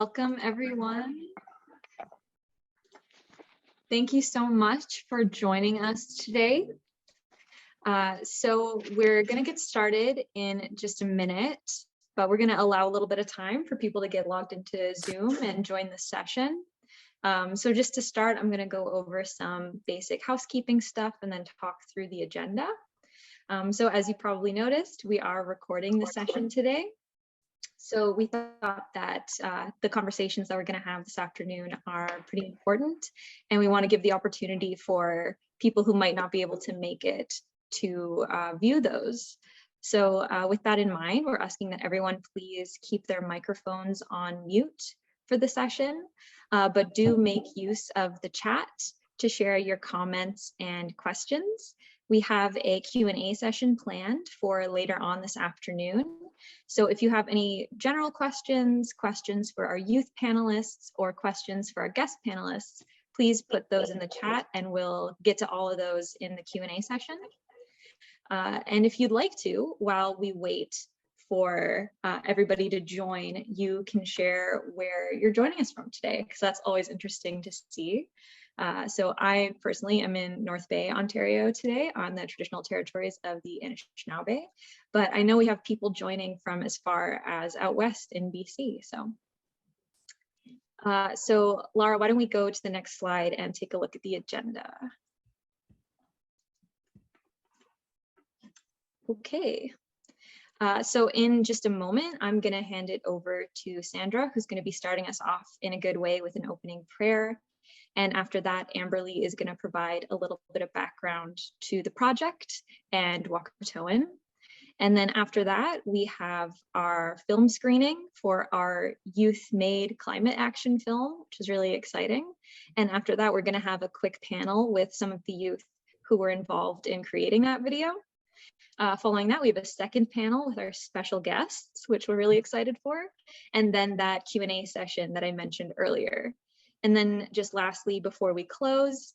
Welcome, everyone. Thank you so much for joining us today. So we're going to get started in just a minute, but we're going to allow a little bit of time for people to get logged into Zoom and join the session. So just to start, I'm going to go over some basic housekeeping stuff and then talk through the agenda. So as you probably noticed, we are recording the session today. So we thought that the conversations that we're going to have this afternoon are pretty important, and we want to give the opportunity for people who might not be able to make it to view those. So with that in mind, we're asking that everyone please keep their microphones on mute for the session, but do make use of the chat to share your comments and questions. We have a Q&A session planned for later on this afternoon. So if you have any general questions, questions for our youth panelists, or questions for our guest panelists, please put those in the chat and we'll get to all of those in the Q&A session. And if you'd like to, while we wait for everybody to join, you can share where you're joining us from today, because that's always interesting to see. So I personally am in North Bay, Ontario today on the traditional territories of the Anishinaabe, but I know we have people joining from as far as out west in BC. So Laura, why don't we go to the next slide and take a look at the agenda. Okay. So in just a moment, I'm going to hand it over to Sandra, who's going to be starting us off in a good way with an opening prayer. And after that, Amberly is going to provide a little bit of background to the project and Wahkohtowin. And then after that, we have our film screening for our youth-made climate action film, which is really exciting. And after that, we're going to have a quick panel with some of the youth who were involved in creating that video. Following that, we have a second panel with our special guests, which we're really excited for. And then that Q&A session that I mentioned earlier. And then just lastly, before we close,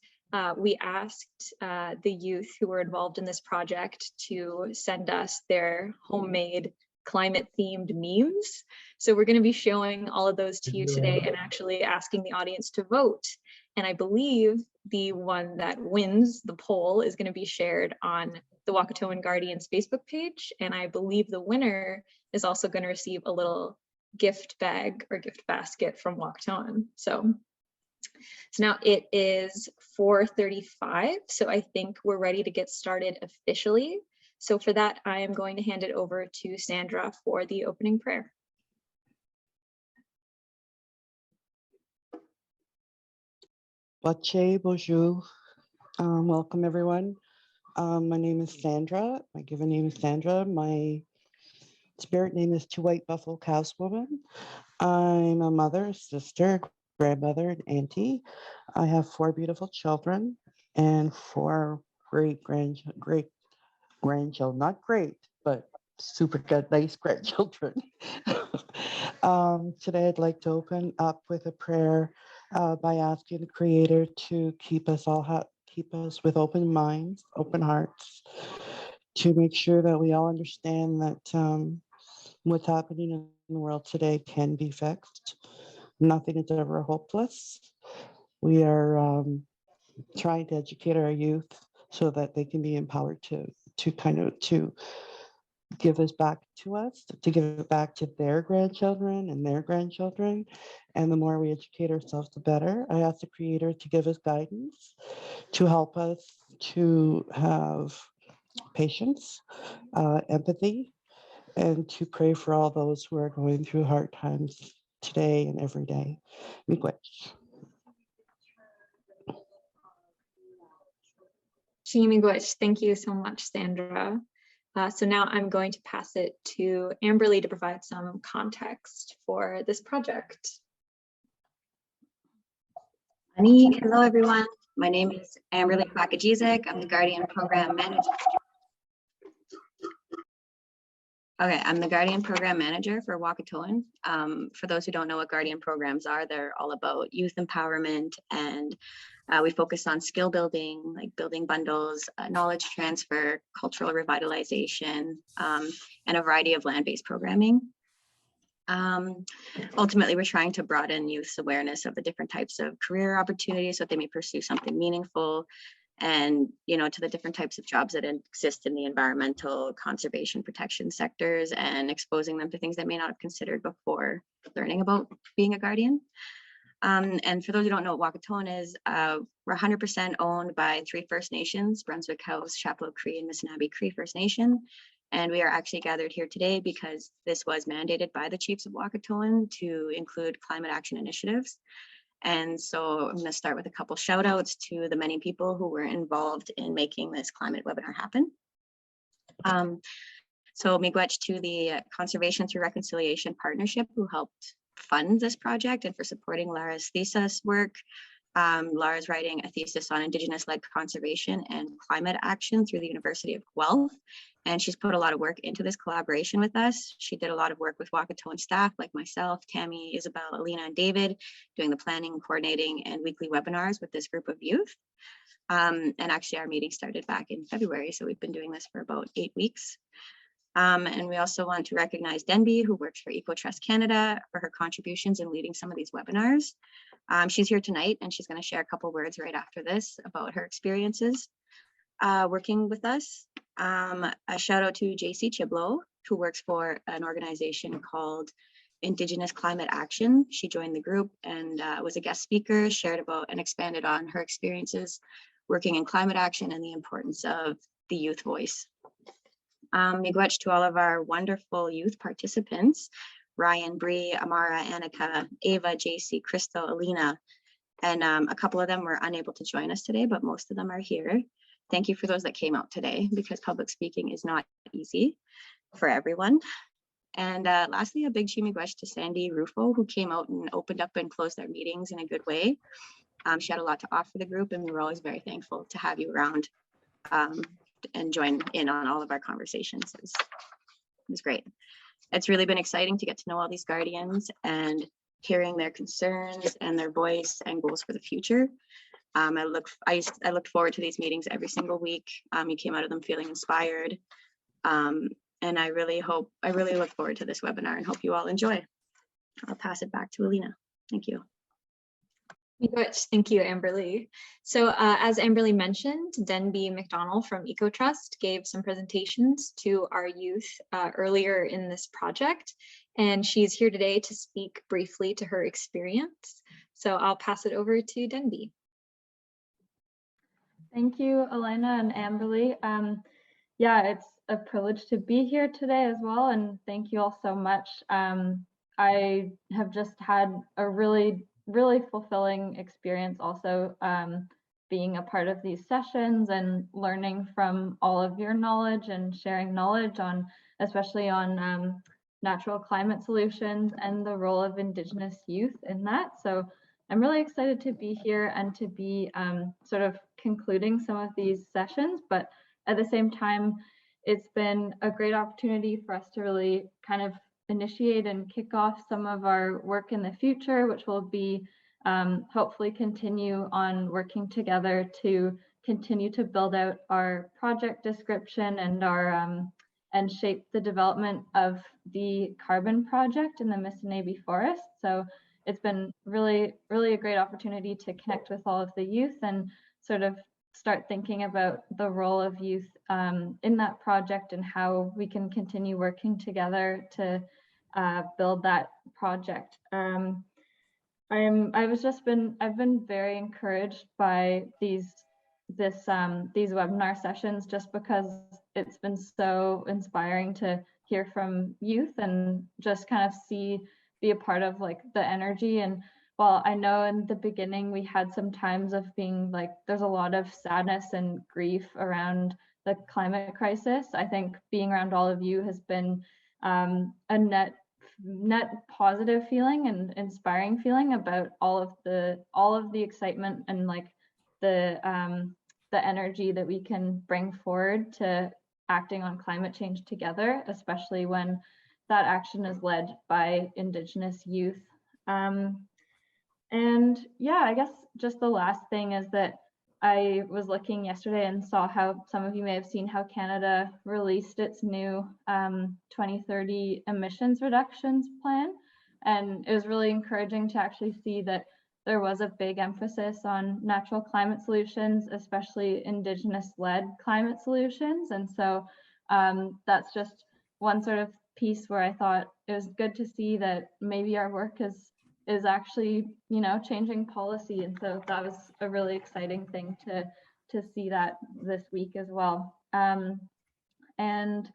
we asked the youth who were involved in this project to send us their homemade climate-themed memes. So we're going to be showing all of those to you today and actually asking the audience to vote. And I believe the one that wins the poll is going to be shared on the Wahkohtowin Guardians Facebook page. And I believe the winner is also going to receive a little gift bag or gift basket from Wahkohtowin. So now it is 4:35, so I think we're ready to get started officially. So for that, I am going to hand it over to Sandra for the opening prayer. Bache bonjour. Welcome everyone. My name is Sandra. My given name is Sandra. My spirit name is Two White Buffalo Cows Woman. I'm a mother, sister, grandmother, and auntie. I have 4 beautiful children and 4 great grandchildren, not great, but super good, nice grandchildren. Today I'd like to open up with a prayer by asking the Creator to keep us with open minds, open hearts, to make sure that we all understand that what's happening in the world today can be fixed. Nothing is ever hopeless. We are trying to educate our youth so that they can be empowered to give us back to us, to give it back to their grandchildren and their grandchildren. And the more we educate ourselves, the better. I ask the Creator to give us guidance, to help us to have patience, empathy, and to pray for all those who are going through hard times today and every day. Miigwech. Miigwech. Thank you so much, Sandra. So now I'm going to pass it to Amberly to provide some context for this project. Hello, everyone. My name is Amberly Kwakajizik. I'm the Guardian Program Manager. Okay, I'm the Guardian Program Manager for Wahkohtowin. For those who don't know what Guardian programs are, they're all about youth empowerment, and we focus on skill building, like building bundles, knowledge transfer, cultural revitalization, and a variety of land-based programming. Ultimately, we're trying to broaden youth's awareness of the different types of career opportunities so that they may pursue something meaningful, and to the different types of jobs that exist in the environmental, conservation, protection sectors, and exposing them to things they may not have considered before learning about being a guardian. And for those who don't know what Wahkohtowin is, we're 100% owned by 3 First Nations, Brunswick House, Chapleau Cree, and Missinaba Cree First Nation. And we are actually gathered here today because this was mandated by the Chiefs of Wahkohtowin to include climate action initiatives. And so I'm going to start with a couple shout outs to the many people who were involved in making this climate webinar happen. So miigwech to the Conservation Through Reconciliation Partnership, who helped fund this project and for supporting Lara's thesis work. Lara's writing a thesis on Indigenous-led conservation and climate action through the University of Guelph. And she's put a lot of work into this collaboration with us. She did a lot of work with Wahkohtowin staff like myself, Tammy, Isabel, Alina, and David, doing the planning, coordinating, and weekly webinars with this group of youth. And actually our meeting started back in February, so we've been doing this for about 8 weeks. And we also want to recognize Denby, who works for EcoTrust Canada, for her contributions in leading some of these webinars. She's here tonight and she's going to share a couple words right after this about her experiences working with us. A shout out to JC Chiblo, who works for an organization called Indigenous Climate Action. She joined the group and was a guest speaker, shared about and expanded on her experiences working in climate action and the importance of the youth voice. Miigwech to all of our wonderful youth participants, Ryan, Bree, Amara, Annika, Ava, JC, Crystal, Alina, and a couple of them were unable to join us today, but most of them are here. Thank you for those that came out today, because public speaking is not easy for everyone. And lastly, a big miigwech to Sandy Rufo, who came out and opened up and closed our meetings in a good way. She had a lot to offer the group, and we were always very thankful to have you around and join in on all of our conversations. It was great. It's really been exciting to get to know all these guardians and hearing their concerns and their voice and goals for the future. I looked forward to these meetings every single week. You came out of them feeling inspired. And I really look forward to this webinar and hope you all enjoy. I'll pass it back to Alina. Thank you. Thank you, Amberly. So as Amberly mentioned, Denby McDonald from EcoTrust gave some presentations to our youth earlier in this project, and she's here today to speak briefly to her experience. So I'll pass it over to Denby. Thank you, Elena and Amberly. Yeah, it's a privilege to be here today as well, and thank you all so much. I have just had a really fulfilling experience also being a part of these sessions and learning from all of your knowledge and sharing knowledge on, especially on natural climate solutions and the role of Indigenous youth in that. So I'm really excited to be here and to be sort of concluding some of these sessions, but at the same time, it's been a great opportunity for us to really kind of initiate and kick off some of our work in the future, which will be hopefully continue on working together to continue to build out our project description and our and shape the development of the carbon project in the Missinaba Forest. So it's been really a great opportunity to connect with all of the youth and sort of start thinking about the role of youth in that project and how we can continue working together to build that project. I've been very encouraged by these webinar sessions, just because it's been so inspiring to hear from youth and just kind of be a part of like the energy. And while I know in the beginning we had some times of being like, there's a lot of sadness and grief around the climate crisis, I think being around all of you has been a net positive feeling and inspiring feeling about all of the excitement and like the energy that we can bring forward to acting on climate change together, especially when that action is led by Indigenous youth. And yeah, I guess just the last thing is that I was looking yesterday and saw how some of you may have seen how Canada released its new 2030 emissions reductions plan. And it was really encouraging to actually see that there was a big emphasis on natural climate solutions, especially Indigenous-led climate solutions. And so that's just one sort of piece where I thought it was good to see that maybe our work is actually, you know, changing policy. And so that was a really exciting thing to see that this week as well. And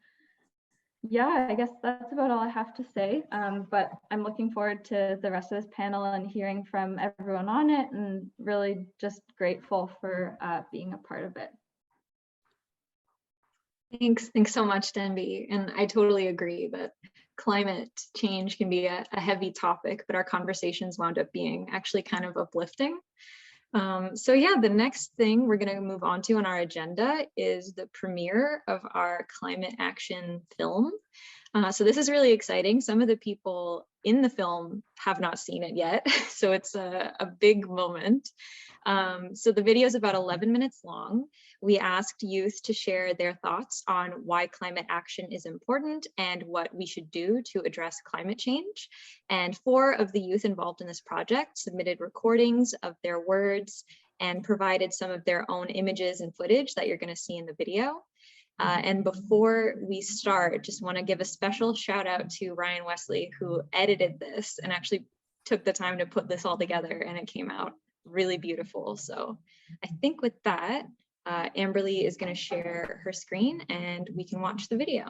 yeah, I guess that's about all I have to say. But I'm looking forward to the rest of this panel and hearing from everyone on it, and really just grateful for being a part of it. Thanks so much, Denby. And I totally agree that climate change can be a heavy topic, but our conversations wound up being actually kind of uplifting. So yeah, the next thing we're going to move on to on our agenda is the premiere of our climate action film. So this is really exciting. Some of the people in the film have not seen it yet, so it's a big moment. So the video is about 11 minutes long. We asked youth to share their thoughts on why climate action is important and what we should do to address climate change. And 4 of the youth involved in this project submitted recordings of their words and provided some of their own images and footage that you're going to see in the video. And before we start, just want to give a special shout out to Ryan Wesley, who edited this and actually took the time to put this all together, and it came out really beautiful. So I think with that, Amberly is going to share her screen and we can watch the video.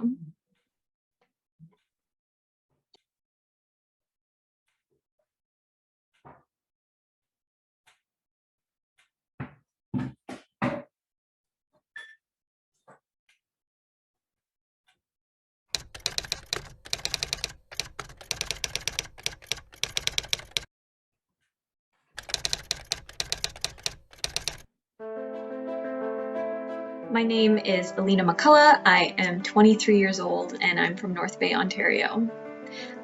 My name is Alina McCullough. I am 23 years old and I'm from North Bay, Ontario.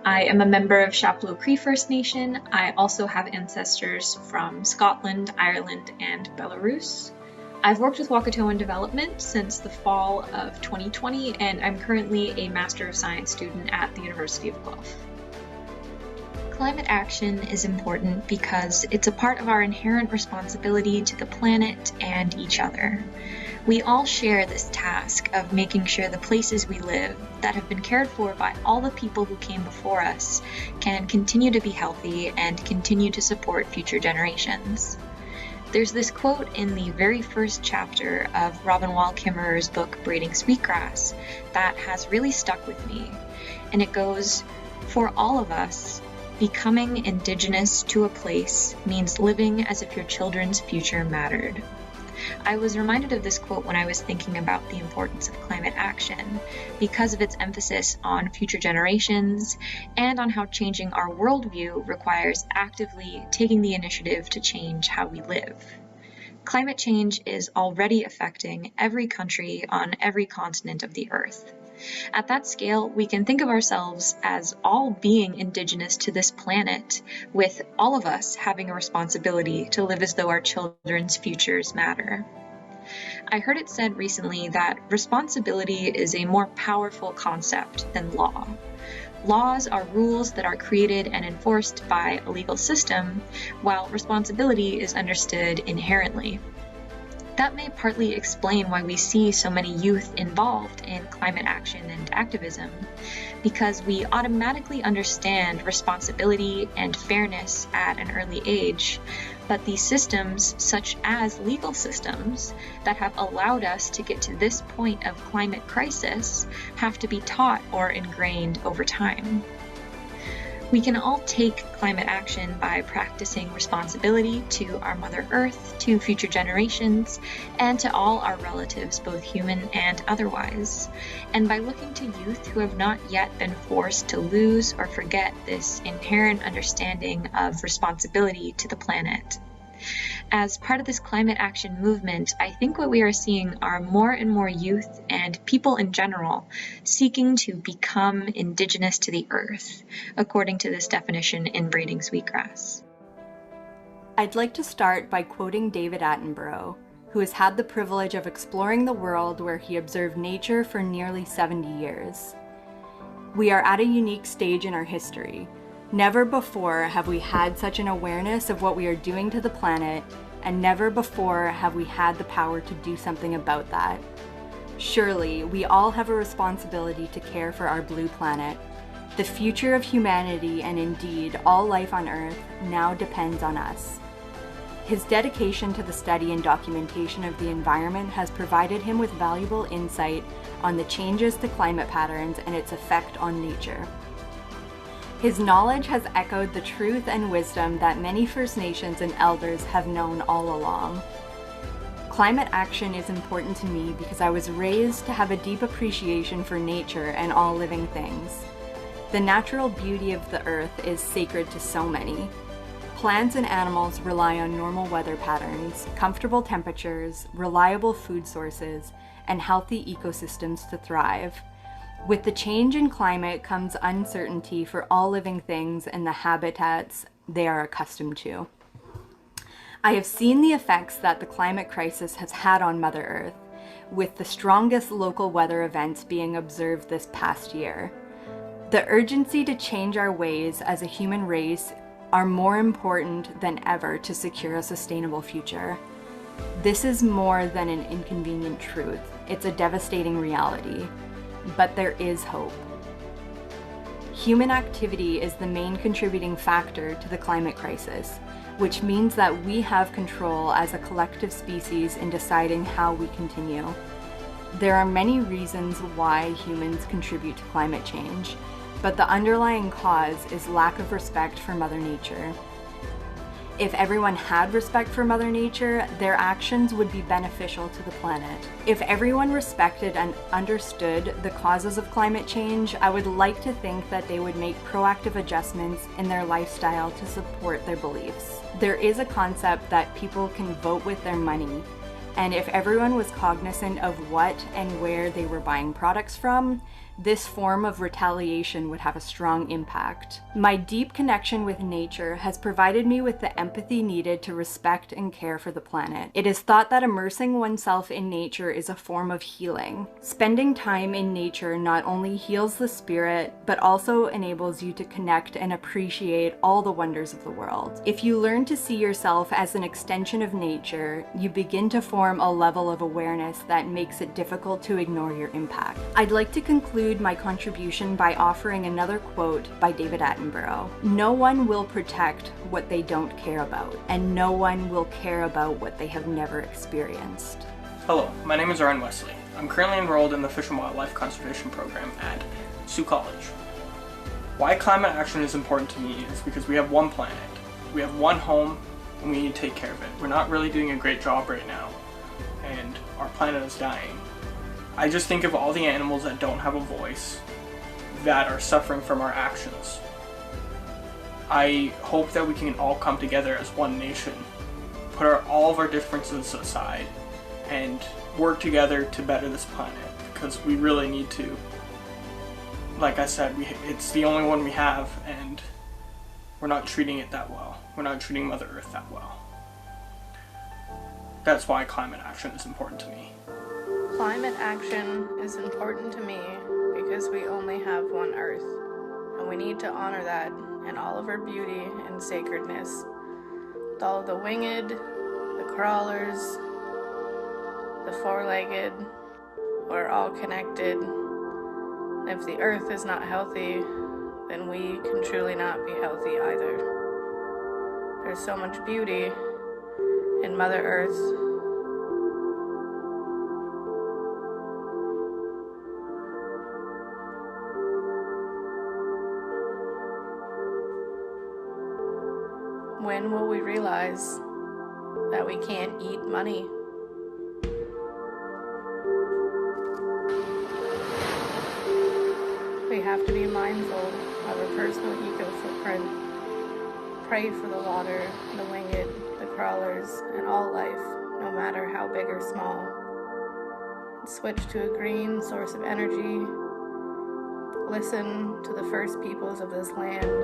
I am a member of Chapleau Cree First Nation. I also have ancestors from Scotland, Ireland, and Belarus. I've worked with Wahkohtowin development since the fall of 2020, and I'm currently a Master of Science student at the University of Guelph. Climate action is important because it's a part of our inherent responsibility to the planet and each other. We all share this task of making sure the places we live that have been cared for by all the people who came before us can continue to be healthy and continue to support future generations. There's this quote in the very first chapter of Robin Wall Kimmerer's book, Braiding Sweetgrass, that has really stuck with me. And it goes, "For all of us, becoming Indigenous to a place means living as if your children's future mattered." I was reminded of this quote when I was thinking about the importance of climate action because of its emphasis on future generations and on how changing our worldview requires actively taking the initiative to change how we live. Climate change is already affecting every country on every continent of the Earth. At that scale, we can think of ourselves as all being Indigenous to this planet, with all of us having a responsibility to live as though our children's futures matter. I heard it said recently that responsibility is a more powerful concept than law. Laws are rules that are created and enforced by a legal system, while responsibility is understood inherently. That may partly explain why we see so many youth involved in climate action and activism, because we automatically understand responsibility and fairness at an early age, but these systems, such as legal systems, that have allowed us to get to this point of climate crisis, have to be taught or ingrained over time. We can all take climate action by practicing responsibility to our Mother Earth, to future generations, and to all our relatives, both human and otherwise, and by looking to youth who have not yet been forced to lose or forget this inherent understanding of responsibility to the planet. As part of this climate action movement, I think what we are seeing are more and more youth and people in general seeking to become Indigenous to the earth, according to this definition in Braiding Sweetgrass. I'd like to start by quoting David Attenborough, who has had the privilege of exploring the world where he observed nature for nearly 70 years. "We are at a unique stage in our history. Never before have we had such an awareness of what we are doing to the planet, and never before have we had the power to do something about that. Surely, we all have a responsibility to care for our blue planet. The future of humanity, and indeed all life on Earth, now depends on us. His dedication to the study and documentation of the environment has provided him with valuable insight on the changes to climate patterns and its effect on nature. His knowledge has echoed the truth and wisdom that many First Nations and elders have known all along. Climate action is important to me because I was raised to have a deep appreciation for nature and all living things. The natural beauty of the earth is sacred to so many. Plants and animals rely on normal weather patterns, comfortable temperatures, reliable food sources, and healthy ecosystems to thrive. With the change in climate comes uncertainty for all living things and the habitats they are accustomed to. I have seen the effects that the climate crisis has had on Mother Earth, with the strongest local weather events being observed this past year. The urgency to change our ways as a human race are more important than ever to secure a sustainable future. This is more than an inconvenient truth, it's a devastating reality. But there is hope. Human activity is the main contributing factor to the climate crisis, which means that we have control as a collective species in deciding how we continue. There are many reasons why humans contribute to climate change, but the underlying cause is lack of respect for Mother Nature. If everyone had respect for Mother Nature, their actions would be beneficial to the planet. If everyone respected and understood the causes of climate change, I would like to think that they would make proactive adjustments in their lifestyle to support their beliefs. There is a concept that people can vote with their money, and if everyone was cognizant of what and where they were buying products from, this form of retaliation would have a strong impact. My deep connection with nature has provided me with the empathy needed to respect and care for the planet. It is thought that immersing oneself in nature is a form of healing. Spending time in nature not only heals the spirit, but also enables you to connect and appreciate all the wonders of the world. If you learn to see yourself as an extension of nature, you begin to form a level of awareness that makes it difficult to ignore your impact. I'd like to conclude my contribution by offering another quote by David Attenborough. No one will protect what they don't care about, and no one will care about what they have never experienced. Hello, my name is Ryan Wesley. I'm currently enrolled in the Fish and Wildlife Conservation Program at Sioux College. Why climate action is important to me is because we have one planet, we have one home, and we need to take care of it. We're not really doing a great job right now, and our planet is dying. I just think of all the animals that don't have a voice, that are suffering from our actions. I hope that we can all come together as one nation, put all of our differences aside, and work together to better this planet, because we really need to. Like I said, it's the only one we have, and we're not treating it that well. We're not treating Mother Earth that well. That's why climate action is important to me. Climate action is important to me because we only have one Earth, and we need to honor that in all of her beauty and sacredness. With all of the winged, the crawlers, the four-legged, we're all connected. And if the Earth is not healthy, then we can truly not be healthy either. There's so much beauty in Mother Earth. When will we realize that we can't eat money? We have to be mindful of our personal eco-footprint. Pray for the water, the winged, the crawlers, and all life, no matter how big or small. And switch to a green source of energy. Listen to the first peoples of this land.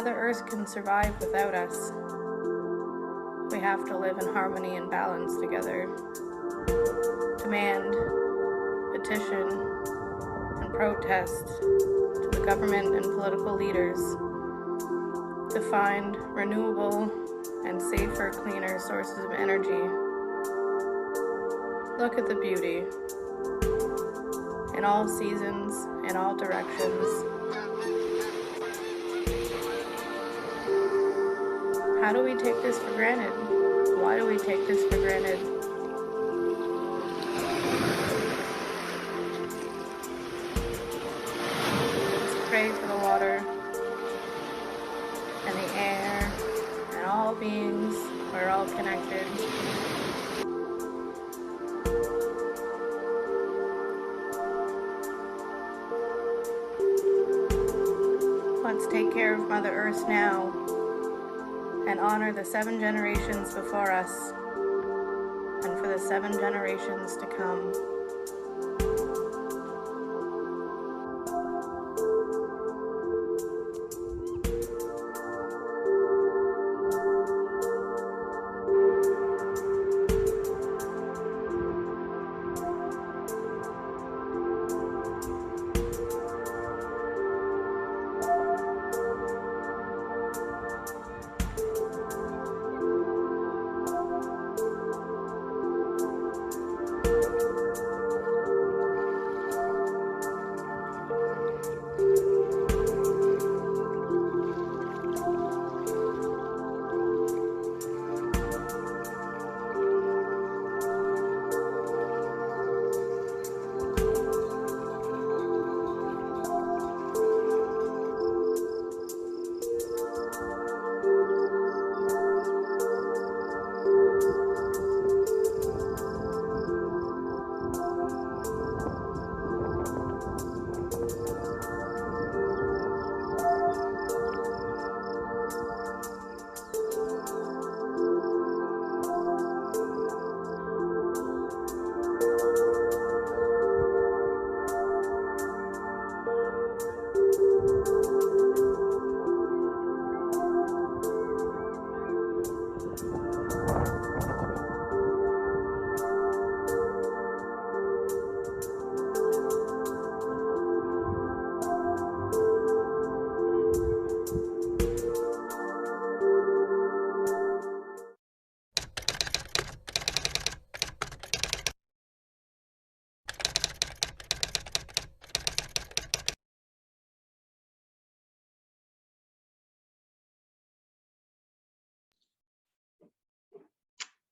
Mother Earth can survive without us. We have to live in harmony and balance together. Demand, petition, and protest to the government and political leaders to find renewable and safer, cleaner sources of energy. Look at the beauty in all seasons, in all directions. How do we take this for granted? Why do we take this for granted? Let's pray for the water and the air and all beings. We're all connected. Let's take care of Mother Earth now and honor the 7 generations before us and for the 7 generations to come.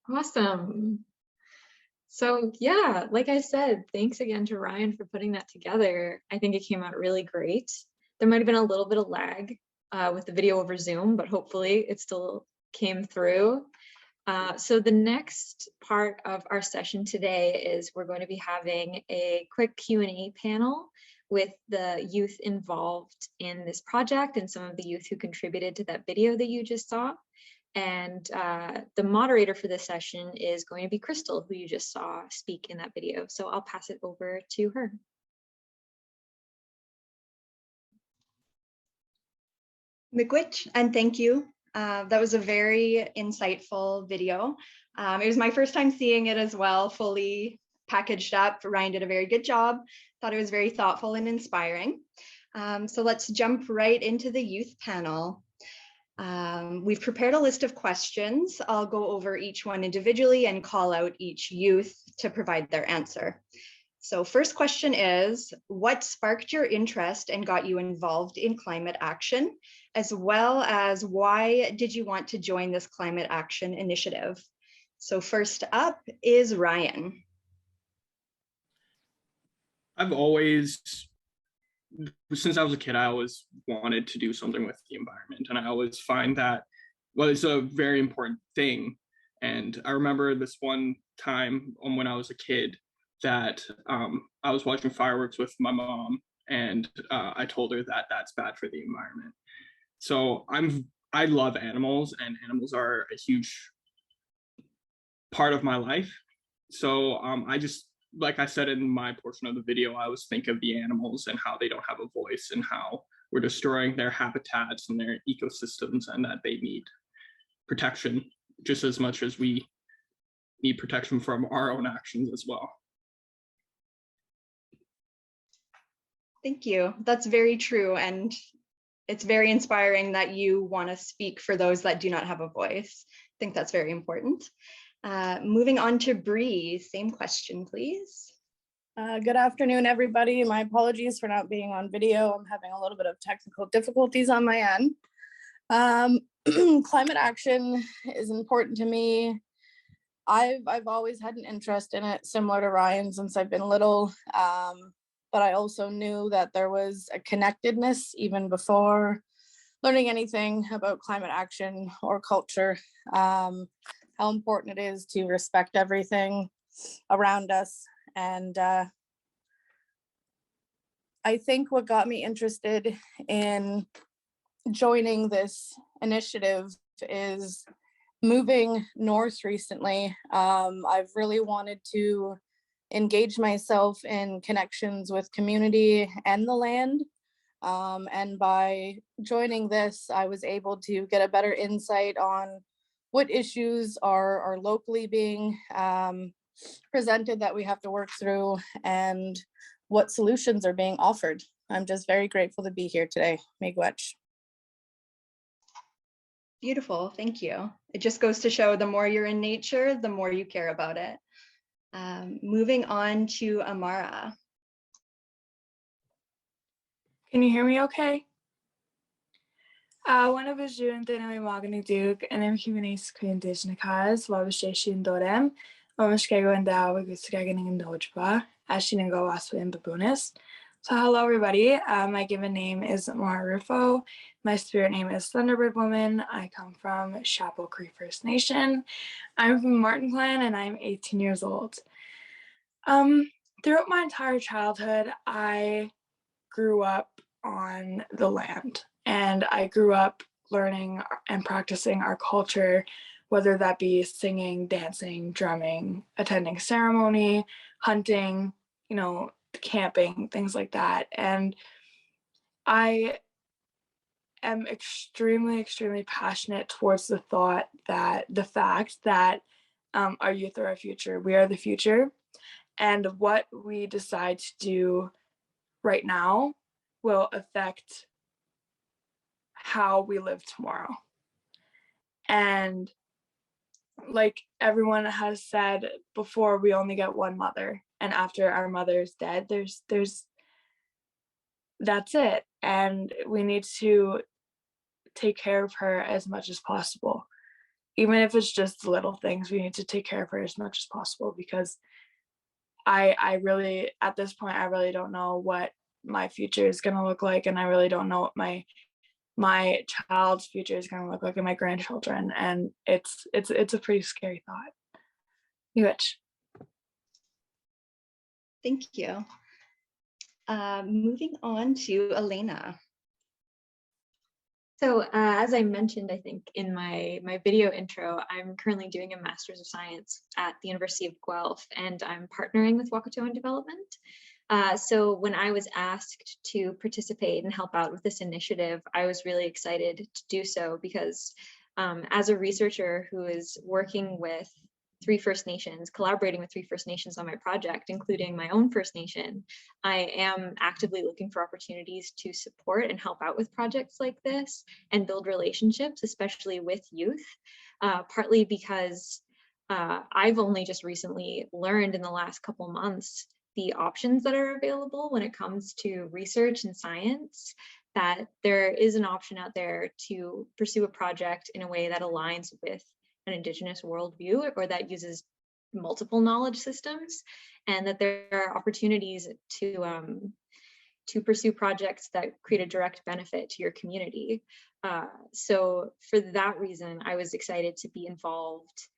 Awesome. So yeah, like I said, thanks again to Ryan for putting that together. I think it came out really great. There might have been a little bit of lag with the video over Zoom, but hopefully it still came through. So the next part of our session today is we're going to be having a quick Q&A panel with the youth involved in this project and some of the youth who contributed to that video that you just saw. And the moderator for this session is going to be Crystal, who you just saw speak in that video. So I'll pass it over to her. Miigwech, and thank you. That was a very insightful video. It was my first time seeing it as well, fully packaged up. Ryan did a very good job. Thought it was very thoughtful and inspiring. So let's jump right into the youth panel. We've prepared a list of questions. I'll go over each one individually and call out each youth to provide their answer. So first question is, what sparked your interest and got you involved in climate action, as well as why did you want to join this climate action initiative? So first up is Ryan. I've always, since I was a kid, I always wanted to do something with the environment. And I always find that, well, it's a very important thing. And I remember this one time when I was a kid that I was watching fireworks with my mom, and I told her that that's bad for the environment. So I love animals, and animals are a huge part of my life. So I just, like I said in my portion of the video, I always think of the animals and how they don't have a voice and how we're destroying their habitats and their ecosystems, and that they need protection just as much as we need protection from our own actions as well. Thank you. That's very true. And it's very inspiring that you want to speak for those that do not have a voice. I think that's very important. Moving on to Bree, same question, please. Good afternoon, everybody. My apologies for not being on video. I'm having a little bit of technical difficulties on my end. Climate action is important to me. I've always had an interest in it, similar to Ryan, since I've been little. But I also knew that there was a connectedness even before learning anything about climate action or culture, how important it is to respect everything around us. And I think what got me interested in joining this initiative is moving north recently. I've really wanted to engage myself in connections with community and the land. And by joining this, I was able to get a better insight on what issues are locally being presented that we have to work through and what solutions are being offered. I'm just very grateful to be here today. Miigwech. Beautiful, thank you. It just goes to show the more you're in nature, the more you care about it. Moving on to Amara. Can you hear me okay? One of June Dinami Magani Duke and I'm Humanis Quindish Nikas, Wabastation Dorem, Omashkago and Dow, Guskagan and Dojba, Ashinago Waswin and Babunis. So hello everybody. My given name is Mara Rufo. My spirit name is Thunderbird Woman. I come from Chapel Cree First Nation. I'm from Martin Clan and I'm 18 years old. Throughout my entire childhood, I grew up on the land and I grew up learning and practicing our culture, whether that be singing, dancing, drumming, attending ceremony, hunting, camping, things like that. And I am extremely, extremely passionate towards the fact that our youth are our future. We are the future. And what we decide to do right now will affect how we live tomorrow. And like everyone has said before, we only get one mother. And after our mother is dead, that's it. And we need to take care of her as much as possible. Even if it's just the little things, we need to take care of her as much as possible, because I really, at this point, I really don't know what my future is going to look like. And I really don't know what my child's future is going to look like, and my grandchildren. And it's a pretty scary thought. Miigwech. Thank you. Moving on to Elena. So as I mentioned, I think in my video intro, I'm currently doing a Master's of Science at the University of Guelph, and I'm partnering with Wahkohtowin Development. So when I was asked to participate and help out with this initiative, I was really excited to do so, because as a researcher who is working with 3 First Nations, collaborating with 3 First Nations on my project, including my own First Nation, I am actively looking for opportunities to support and help out with projects like this and build relationships, especially with youth, partly because I've only just recently learned in the last couple months the options that are available when it comes to research and science, that there is an option out there to pursue a project in a way that aligns with an Indigenous worldview or that uses multiple knowledge systems, and that there are opportunities to pursue projects that create a direct benefit to your community. So for that reason, I was excited to be involved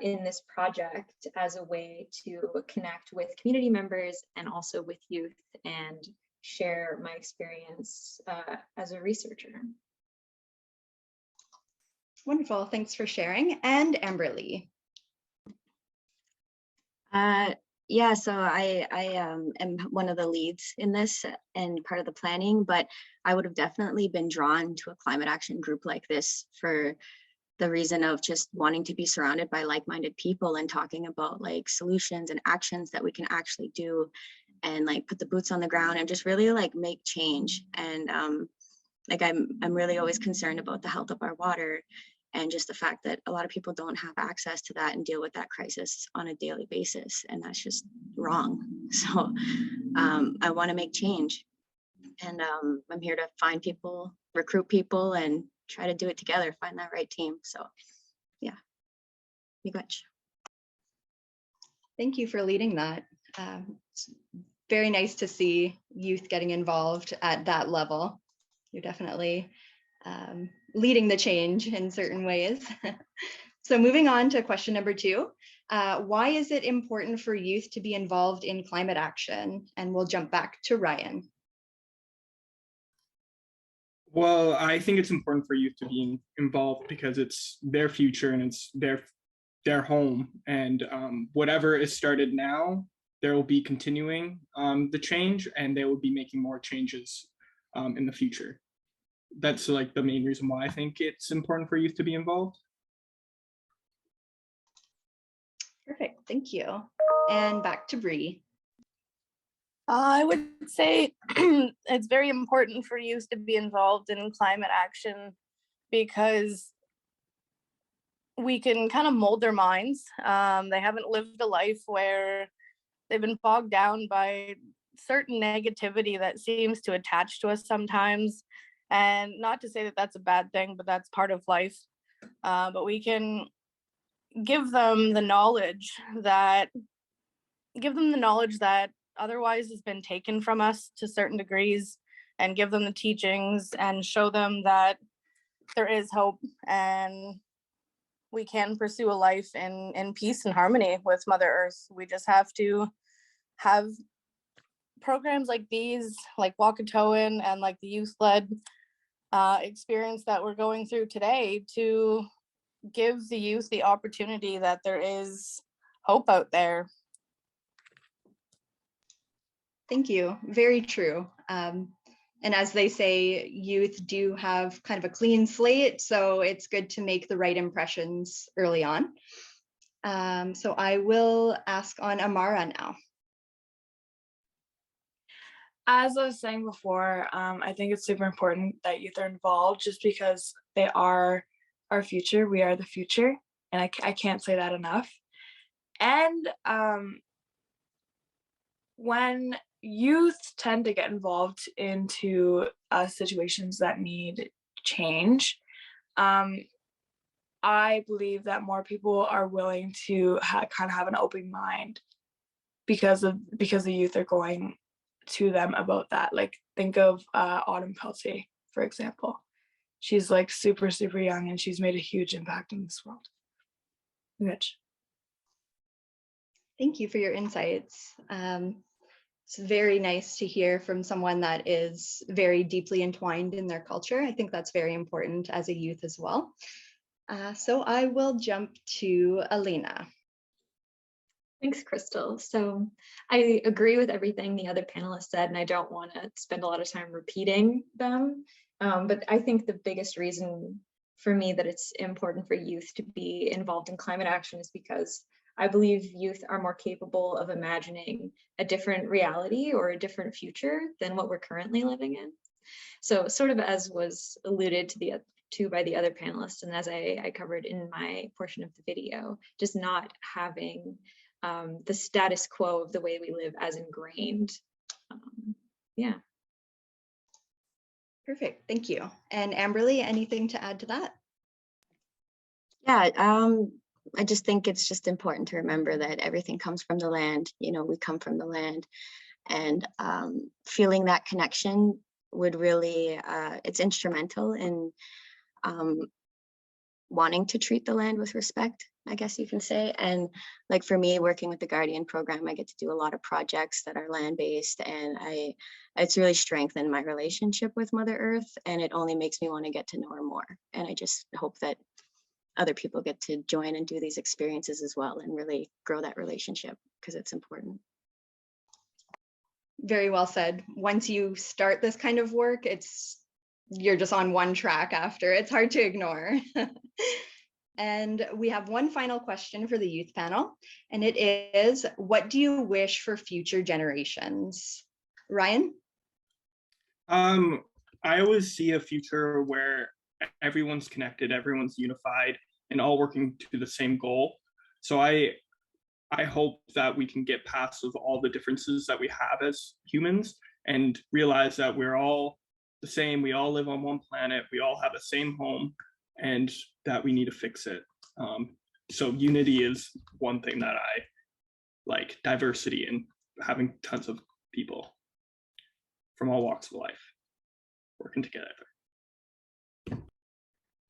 in this project as a way to connect with community members and also with youth and share my experience as a researcher. Wonderful, thanks for sharing. And Amberly. Yeah, so I am one of the leads in this and part of the planning, but I would have definitely been drawn to a climate action group like this for the reason of just wanting to be surrounded by like-minded people and talking about like solutions and actions that we can actually do and like put the boots on the ground and just really like make change. And like I'm really always concerned about the health of our water and just the fact that a lot of people don't have access to that and deal with that crisis on a daily basis, and that's just wrong. So I want to make change, and I'm here to find people, recruit people, and try to do it together, find that right team. So yeah, miigwech. Thank you for leading that. It's very nice to see youth getting involved at that level. You're definitely leading the change in certain ways. So moving on to question number 2, why is it important for youth to be involved in climate action? And we'll jump back to Ryan. Well, I think it's important for youth to be involved because it's their future and it's their home. And whatever is started now, there will be continuing the change, and they will be making more changes in the future. That's like the main reason why I think it's important for youth to be involved. Perfect, thank you. And back to Bree. I would say it's very important for youth to be involved in climate action because we can kind of mold their minds. They haven't lived a life where they've been bogged down by certain negativity that seems to attach to us sometimes. And not to say that that's a bad thing, but that's part of life. But we can give them the knowledge that otherwise has been taken from us to certain degrees, and give them the teachings and show them that there is hope and we can pursue a life in peace and harmony with Mother Earth. We just have to have programs like these, like Wahkohtowin and like the youth-led experience that we're going through today, to give the youth the opportunity that there is hope out there. Thank you, very true. And as they say, youth do have kind of a clean slate, so it's good to make the right impressions early on. So I will ask on Amara now. As I was saying before, I think it's super important that youth are involved just because they are our future. We are the future, and I can't say that enough. And when youth tend to get involved into situations that need change, I believe that more people are willing to kind of have an open mind because the youth are going to them about that. Like, think of Autumn Peltier, for example. She's like super young, and she's made a huge impact in this world. Mitch. Thank you for your insights. It's very nice to hear from someone that is very deeply entwined in their culture. I think that's very important as a youth as well. So I will jump to Elena. Thanks, Crystal. So I agree with everything the other panelists said, and I don't want to spend a lot of time repeating them. But I think the biggest reason for me that it's important for youth to be involved in climate action is because I believe youth are more capable of imagining a different reality or a different future than what we're currently living in. So sort of as was alluded to by the other panelists, and as I covered in my portion of the video, just not having the status quo of the way we live as ingrained. Yeah. Perfect, thank you. And Amberly, anything to add to that? Yeah, I just think it's just important to remember that everything comes from the land. You know, we come from the land, and feeling that connection would really, it's instrumental in wanting to treat the land with respect, I guess you can say. And like for me, working with the Guardian program, I get to do a lot of projects that are land-based, and it's really strengthened my relationship with Mother Earth, and it only makes me want to get to know her more. And I just hope that other people get to join and do these experiences as well and really grow that relationship because it's important. Very well said. Once you start this kind of work, you're just on one track after. It's hard to ignore. And we have one final question for the youth panel, and it is, what do you wish for future generations? Ryan? I always see a future where everyone's connected, everyone's unified, and all working to the same goal. So I hope that we can get past of all the differences that we have as humans and realize that we're all the same. We all live on one planet. We all have the same home, and that we need to fix it. So unity is one thing that I like, diversity and having tons of people from all walks of life working together.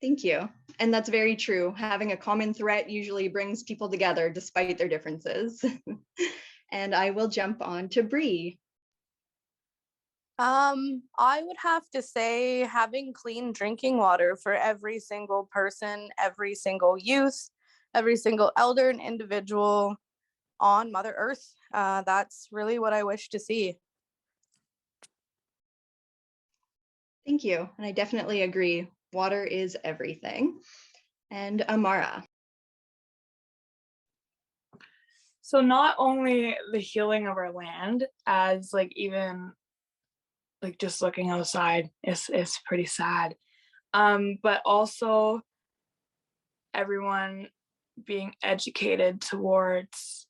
Thank you. And that's very true. Having a common threat usually brings people together despite their differences. And I will jump on to Bree. I would have to say having clean drinking water for every single person, every single youth, every single elder and individual on Mother Earth. That's really what I wish to see. Thank you. And I definitely agree. Water is everything. And Amara. So not only the healing of our land, as like even like just looking outside is pretty sad, but also everyone being educated towards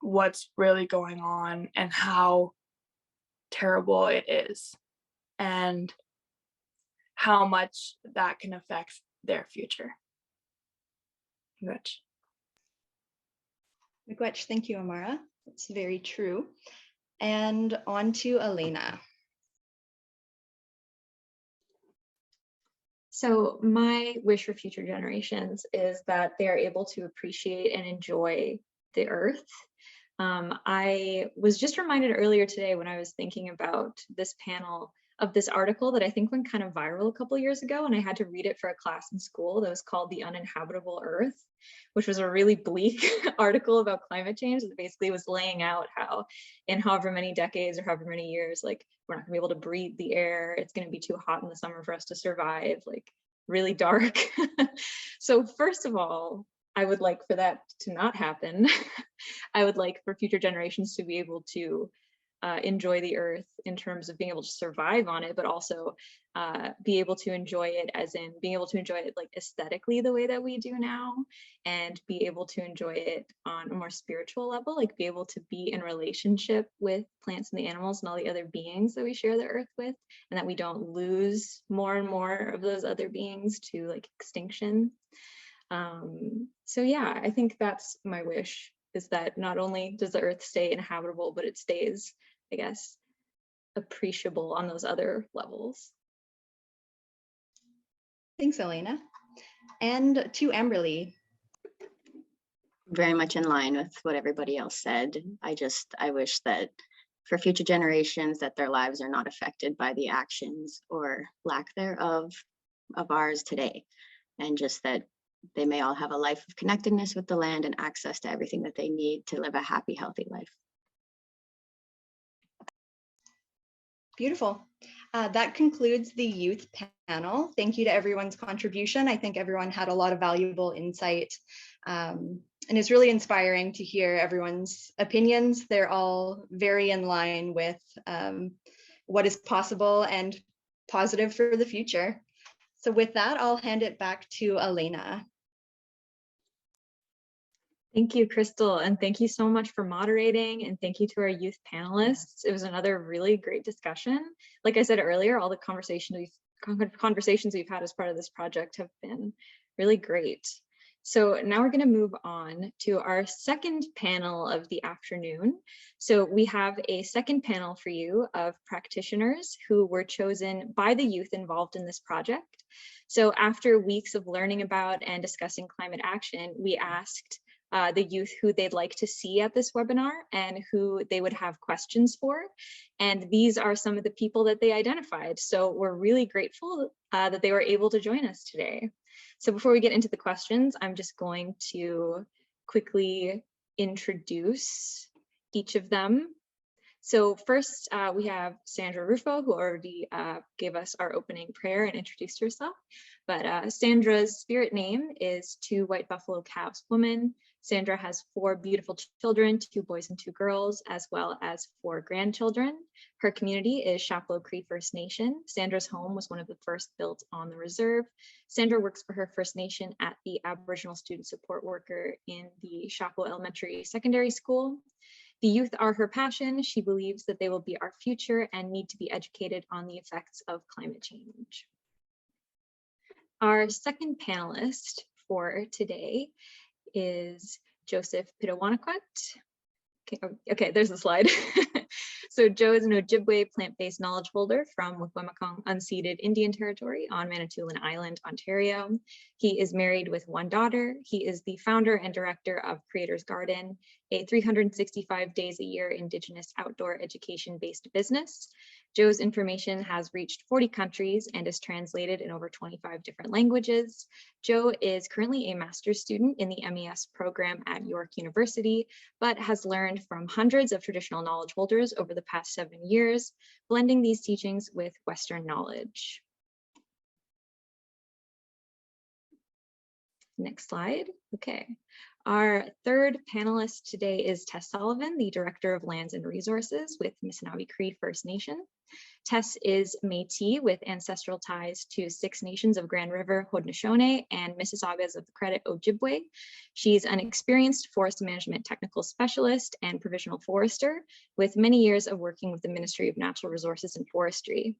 what's really going on and how terrible it is and how much that can affect their future. Miigwech, thank you, Amara. That's very true. And on to Elena. So my wish for future generations is that they are able to appreciate and enjoy the earth. I was just reminded earlier today when I was thinking about this panel of this article that I think went kind of viral a couple years ago, and I had to read it for a class in school that was called The Uninhabitable Earth, which was a really bleak article about climate change that basically was laying out how in however many decades or however many years, like, we're not gonna be able to breathe the air, it's gonna be too hot in the summer for us to survive, like really dark. So first of all, I would like for that to not happen. I would like for future generations to be able to enjoy the earth in terms of being able to survive on it, but also be able to enjoy it as in being able to enjoy it like aesthetically the way that we do now, and be able to enjoy it on a more spiritual level, like be able to be in relationship with plants and the animals and all the other beings that we share the earth with, and that we don't lose more and more of those other beings to like extinction. So yeah, I think that's my wish, is that not only does the earth stay inhabitable, but it stays, I guess, appreciable on those other levels. Thanks, Elena. And to Amberly. Very much in line with what everybody else said. I wish that for future generations that their lives are not affected by the actions or lack thereof of ours today, and just that they may all have a life of connectedness with the land and access to everything that they need to live a happy, healthy life. Beautiful. That concludes the youth panel. Thank you to everyone's contribution. I think everyone had a lot of valuable insight. And it's really inspiring to hear everyone's opinions. They're all very in line with what is possible and positive for the future. So with that, I'll hand it back to Elena. Thank you, Crystal, and thank you so much for moderating, and thank you to our youth panelists. It was another really great discussion. Like I said earlier, all the conversations we've had as part of this project have been really great. So now we're going to move on to our second panel of the afternoon. So we have a second panel for you of practitioners who were chosen by the youth involved in this project. So after weeks of learning about and discussing climate action, we asked the youth who they'd like to see at this webinar and who they would have questions for. And these are some of the people that they identified. So we're really grateful that they were able to join us today. So before we get into the questions, I'm just going to quickly introduce each of them. So first, we have Sandra Rufo, who already gave us our opening prayer and introduced herself. But Sandra's spirit name is Two White Buffalo Calves Woman. Sandra has 4 beautiful children, 2 boys and 2 girls, as well as 4 grandchildren. Her community is Chapleau Cree First Nation. Sandra's home was one of the first built on the reserve. Sandra works for her First Nation at the Aboriginal Student Support Worker in the Chapleau Elementary Secondary School. The youth are her passion. She believes that they will be our future and need to be educated on the effects of climate change. Our second panelist for today is Joseph Pitawanakwat. Okay, there's the slide. So Joe is an Ojibwe plant-based knowledge holder from Wahkohtowin unceded Indian Territory on Manitoulin Island, Ontario. He is married with 1 daughter. He is the founder and director of Creator's Garden, a 365 days a year Indigenous outdoor education-based business. Joe's information has reached 40 countries and is translated in over 25 different languages. Joe is currently a master's student in the MES program at York University, but has learned from hundreds of traditional knowledge holders over the past 7 years, blending these teachings with Western knowledge. Next slide. Okay. Our third panelist today is Tess Sullivan, the Director of Lands and Resources with Missinaibi Cree First Nation. Tess is Métis with ancestral ties to 6 nations of Grand River, Haudenosaunee, and Mississaugas of the Credit Ojibwe. She's an experienced forest management technical specialist and provisional forester with many years of working with the Ministry of Natural Resources and Forestry.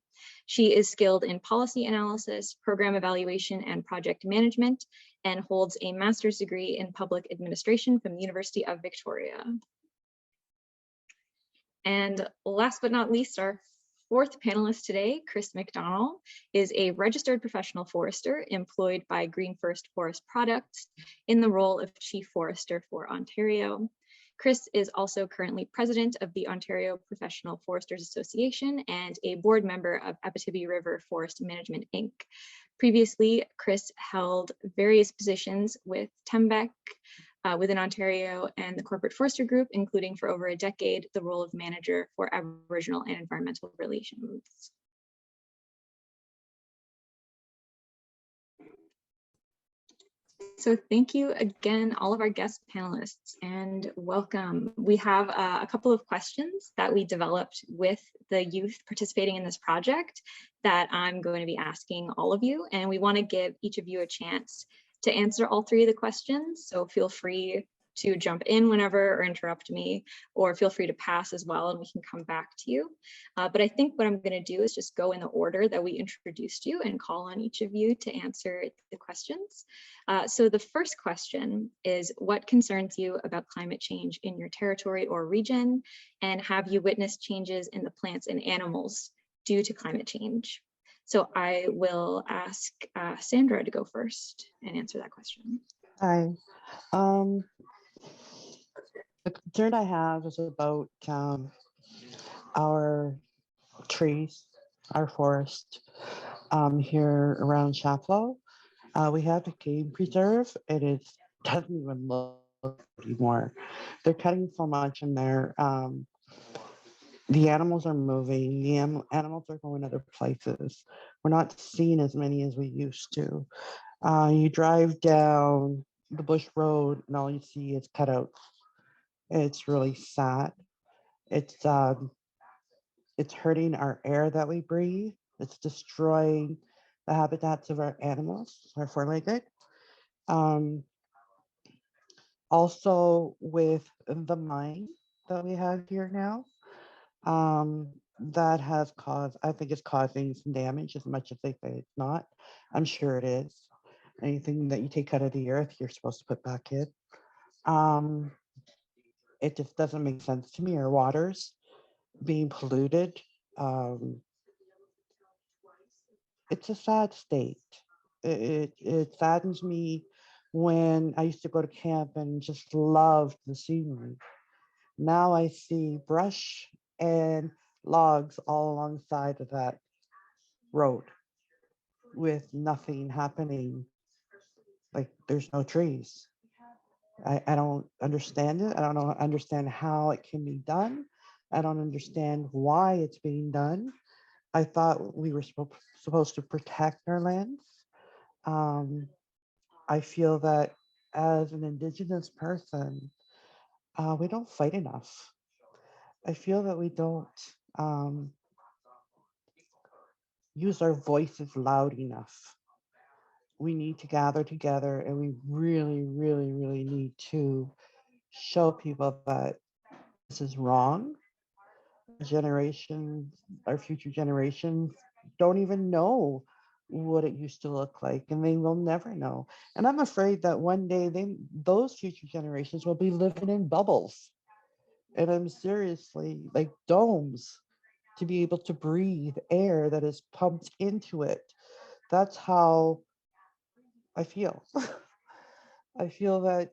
She is skilled in policy analysis, program evaluation, and project management, and holds a master's degree in public administration from the University of Victoria. And last but not least, our fourth panelist today, Chris McDonald, is a registered professional forester employed by Green First Forest Products in the role of Chief Forester for Ontario. Chris is also currently president of the Ontario Professional Foresters Association and a board member of Abitibi River Forest Management, Inc. Previously, Chris held various positions with Tembec within Ontario and the Corporate Forestry Group, including for over a decade, the role of manager for Aboriginal and environmental relations. So thank you again, all of our guest panelists, and welcome. We have a couple of questions that we developed with the youth participating in this project that I'm going to be asking all of you, and we want to give each of you a chance to answer all 3 of the questions. So feel free to jump in whenever or interrupt me, or feel free to pass as well and we can come back to you. But I think what I'm going to do is just go in the order that we introduced you and call on each of you to answer the questions. So the first question is, what concerns you about climate change in your territory or region? And have you witnessed changes in the plants and animals due to climate change? So I will ask Sandra to go first and answer that question. Hi. The concern I have is about our trees, our forest here around Chapleau. We have a game preserve, and it doesn't even look anymore. They're cutting so much in there. The animals are moving. The animals are going other places. We're not seeing as many as we used to. You drive down the bush road, and all you see is cutouts. It's really sad. It's hurting our air that we breathe. It's destroying the habitats of our animals, our four-legged. Also with the mine that we have here now, that has caused, I think it's causing some damage as much as they say it's not. I'm sure it is. Anything that you take out of the earth, you're supposed to put back in. It just doesn't make sense to me. Our waters being polluted. It's a sad state. It saddens me when I used to go to camp and just loved the scenery. Now I see brush and logs all alongside of that road with nothing happening Like there's no trees. I don't understand it. I don't know understand how it can be done. I don't understand why it's being done. I thought we were supposed to protect our lands. Um, I feel that as an Indigenous person, we don't fight enough. I feel that we don't um, use our voices loud enough. We need to gather together and we really, really, really need to show people that this is wrong. Generations, our future generations don't even know what it used to look like and they will never know. And I'm afraid that one day those future generations will be living in bubbles. And I'm seriously like domes to be able to breathe air that is pumped into it. That's how I feel. I feel that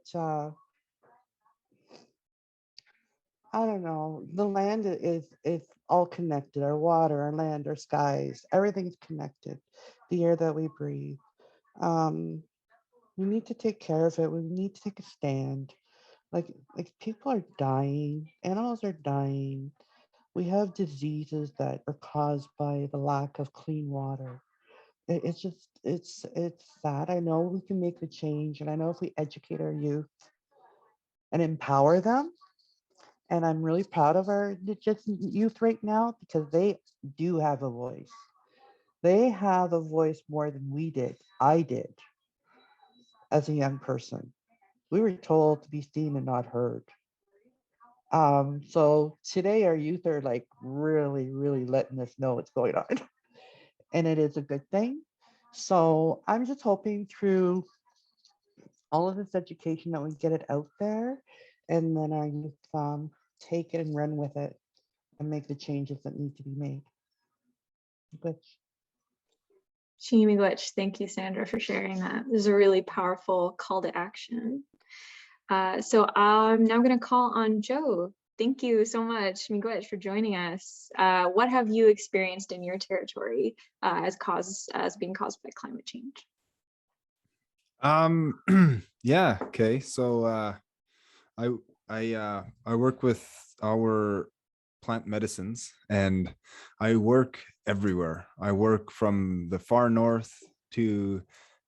I don't know. The land is all connected. Our water, our land, our skies, everything's connected. The air that we breathe. Um, we need to take care of it. We need to take a stand. Like people are dying. Animals are dying. We have diseases that are caused by the lack of clean water. It's just it's sad. I know we can make the change, and I know if we educate our youth and empower them, and I'm really proud of our Indigenous youth right now because they do have a voice. They have a voice more than we did. I did as a young person. We were told to be seen and not heard. So today our youth are like really, really letting us know what's going on. And it is a good thing. So I'm just hoping through all of this education that we get it out there and then our youth take it and run with it and make the changes that need to be made. Which Miigwech, thank you, Sandra, for sharing that. This is a really powerful call to action. So I'm now going to call on Joe. Thank you so much, Miigwech, for joining us. What have you experienced in your territory as being caused by climate change? Yeah, okay. So I work with our plant medicines and I work everywhere. I work from the far north to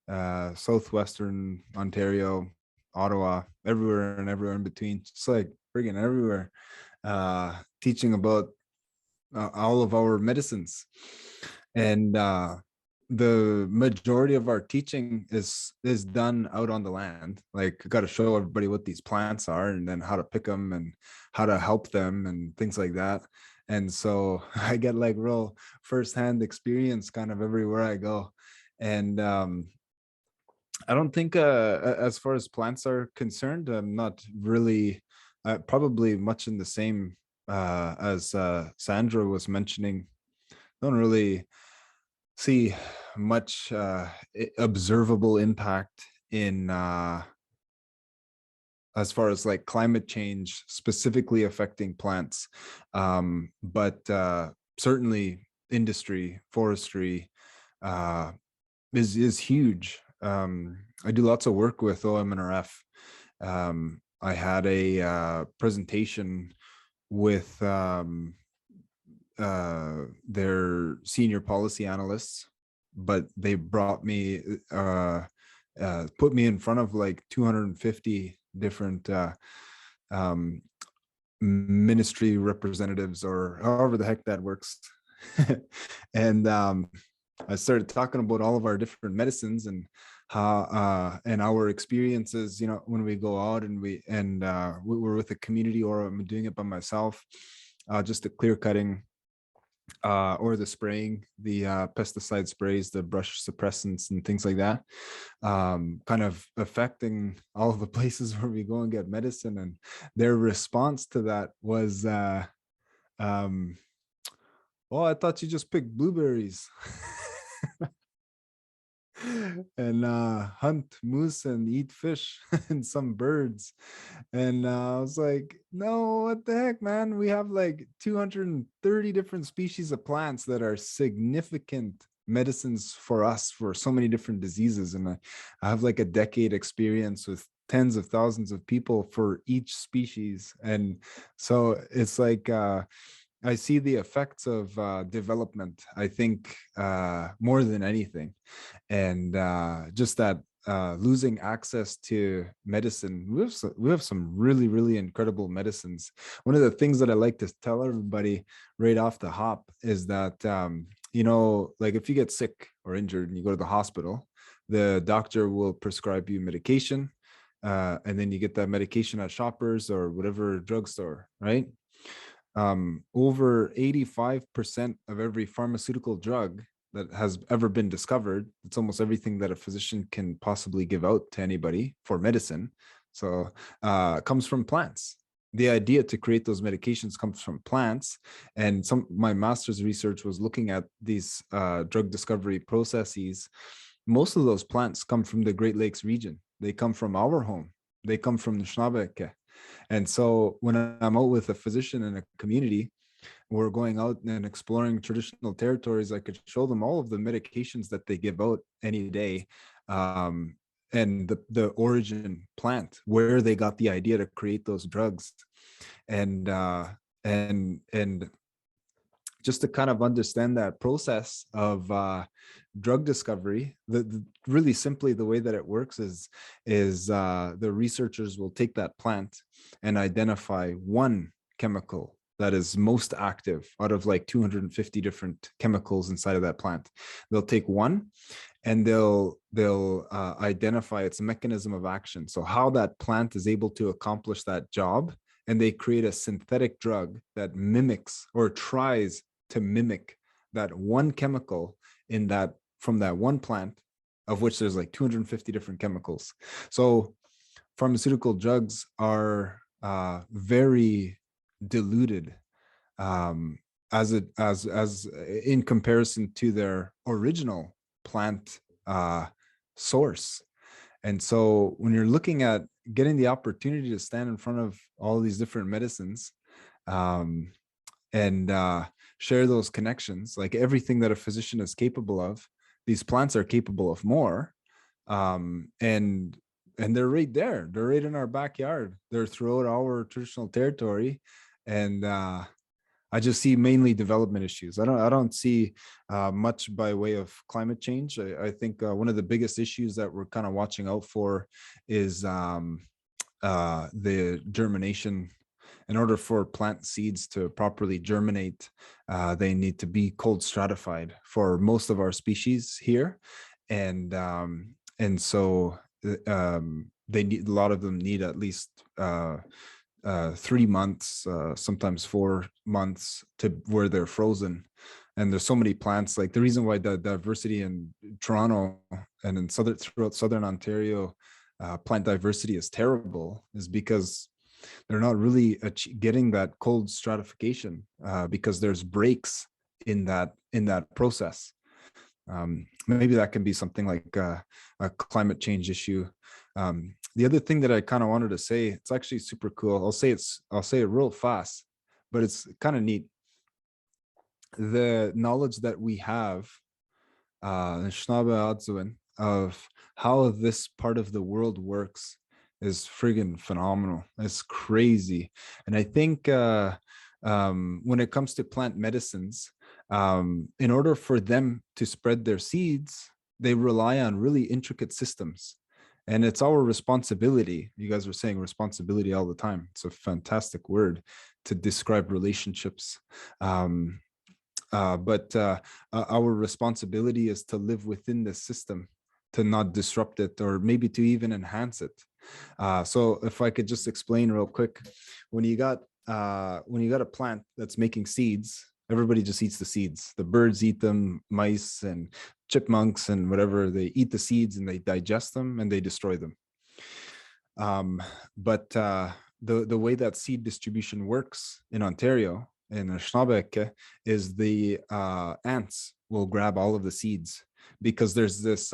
southwestern Ontario, Ottawa, everywhere and everywhere in between, just like friggin' everywhere, teaching about all of our medicines. And the majority of our teaching is done out on the land. Like, got to show everybody what these plants are and then how to pick them and how to help them and things like that. And so I get like real firsthand experience kind of everywhere I go. And I don't think as far as plants are concerned, I'm not really probably much in the same as Sandra was mentioning. Don't really see much observable impact in as far as like climate change specifically affecting plants, but certainly industry, forestry is huge. I do lots of work with OMNRF. I had a presentation with their senior policy analysts, but they brought me put me in front of like 250 different ministry representatives, or however the heck that works. And I started talking about all of our different medicines and how and our experiences, you know, when we go out and we're with a community, or I'm doing it by myself, just the clear cutting or the spraying, the pesticide sprays, the brush suppressants and things like that, kind of affecting all of the places where we go and get medicine. And their response to that was, oh, I thought you just picked blueberries and hunt moose and eat fish and some birds. And I was like, no, what the heck, man? We have like 230 different species of plants that are significant medicines for us for so many different diseases. And I have like a decade experience with tens of thousands of people for each species. And so it's like, I see the effects of development, I think, more than anything. And just that losing access to medicine, we have some really, really incredible medicines. One of the things that I like to tell everybody right off the hop is that, you know, like if you get sick or injured and you go to the hospital, the doctor will prescribe you medication, and then you get that medication at Shoppers or whatever drugstore, right? Over 85% of every pharmaceutical drug that has ever been discovered, it's almost everything that a physician can possibly give out to anybody for medicine. So comes from plants. The idea to create those medications comes from plants. And my master's research was looking at these drug discovery processes. Most of those plants come from the Great Lakes region. They come from our home. They come from the Schnabeke. And so when I'm out with a physician in a community, we're going out and exploring traditional territories, I could show them all of the medications that they give out any day, and the origin plant, where they got the idea to create those drugs. And just to kind of understand that process of drug discovery, really simply the way that it works is the researchers will take that plant and identify one chemical that is most active out of like 250 different chemicals inside of that plant. They'll take one and they'll identify its mechanism of action. So how that plant is able to accomplish that job, and they create a synthetic drug that mimics or tries to mimic that one chemical from that one plant, of which there's like 250 different chemicals. So pharmaceutical drugs are very diluted as in comparison to their original plant source. And so when you're looking at getting the opportunity to stand in front of all these different medicines, and share those connections, like everything that a physician is capable of, these plants are capable of more. And they're right there. They're right in our backyard. They're throughout our traditional territory. And I just see mainly development issues. I don't see much by way of climate change. I think one of the biggest issues that we're kind of watching out for is the germination. In order for plant seeds to properly germinate, they need to be cold stratified for most of our species here, and so they need, a lot of them need at least 3 months, sometimes 4 months to where they're frozen. And there's so many plants. Like the reason why the diversity in Toronto and in throughout southern Ontario, plant diversity is terrible, is because they're not really getting that cold stratification because there's breaks in that process. Maybe that can be something like a climate change issue. The other thing that I kind of wanted to say, it's actually super cool. I'll say it real fast, but it's kind of neat. The knowledge that we have of how this part of the world works is friggin' phenomenal. It's crazy. And I think when it comes to plant medicines, in order for them to spread their seeds, they rely on really intricate systems. And it's our responsibility. You guys are saying responsibility all the time. It's a fantastic word to describe relationships. But our responsibility is to live within the system, to not disrupt it, or maybe to even enhance it. So if I could just explain real quick, when you got a plant that's making seeds, everybody just eats the seeds. The birds eat them, mice and chipmunks and whatever, they eat the seeds and they digest them and they destroy them. But the way that seed distribution works in Ontario, in Schnabeke, is the ants will grab all of the seeds, because there's this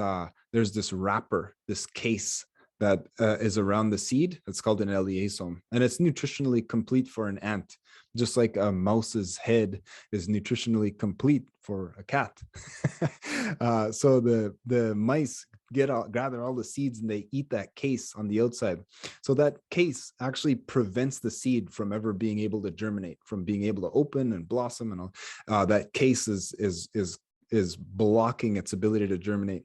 wrapper, this case that is around the seed. It's called an eliasome, and it's nutritionally complete for an ant, just like a mouse's head is nutritionally complete for a cat. So the mice gather all the seeds and they eat that case on the outside. So that case actually prevents the seed from ever being able to germinate, from being able to open and blossom, and all. That case is blocking its ability to germinate.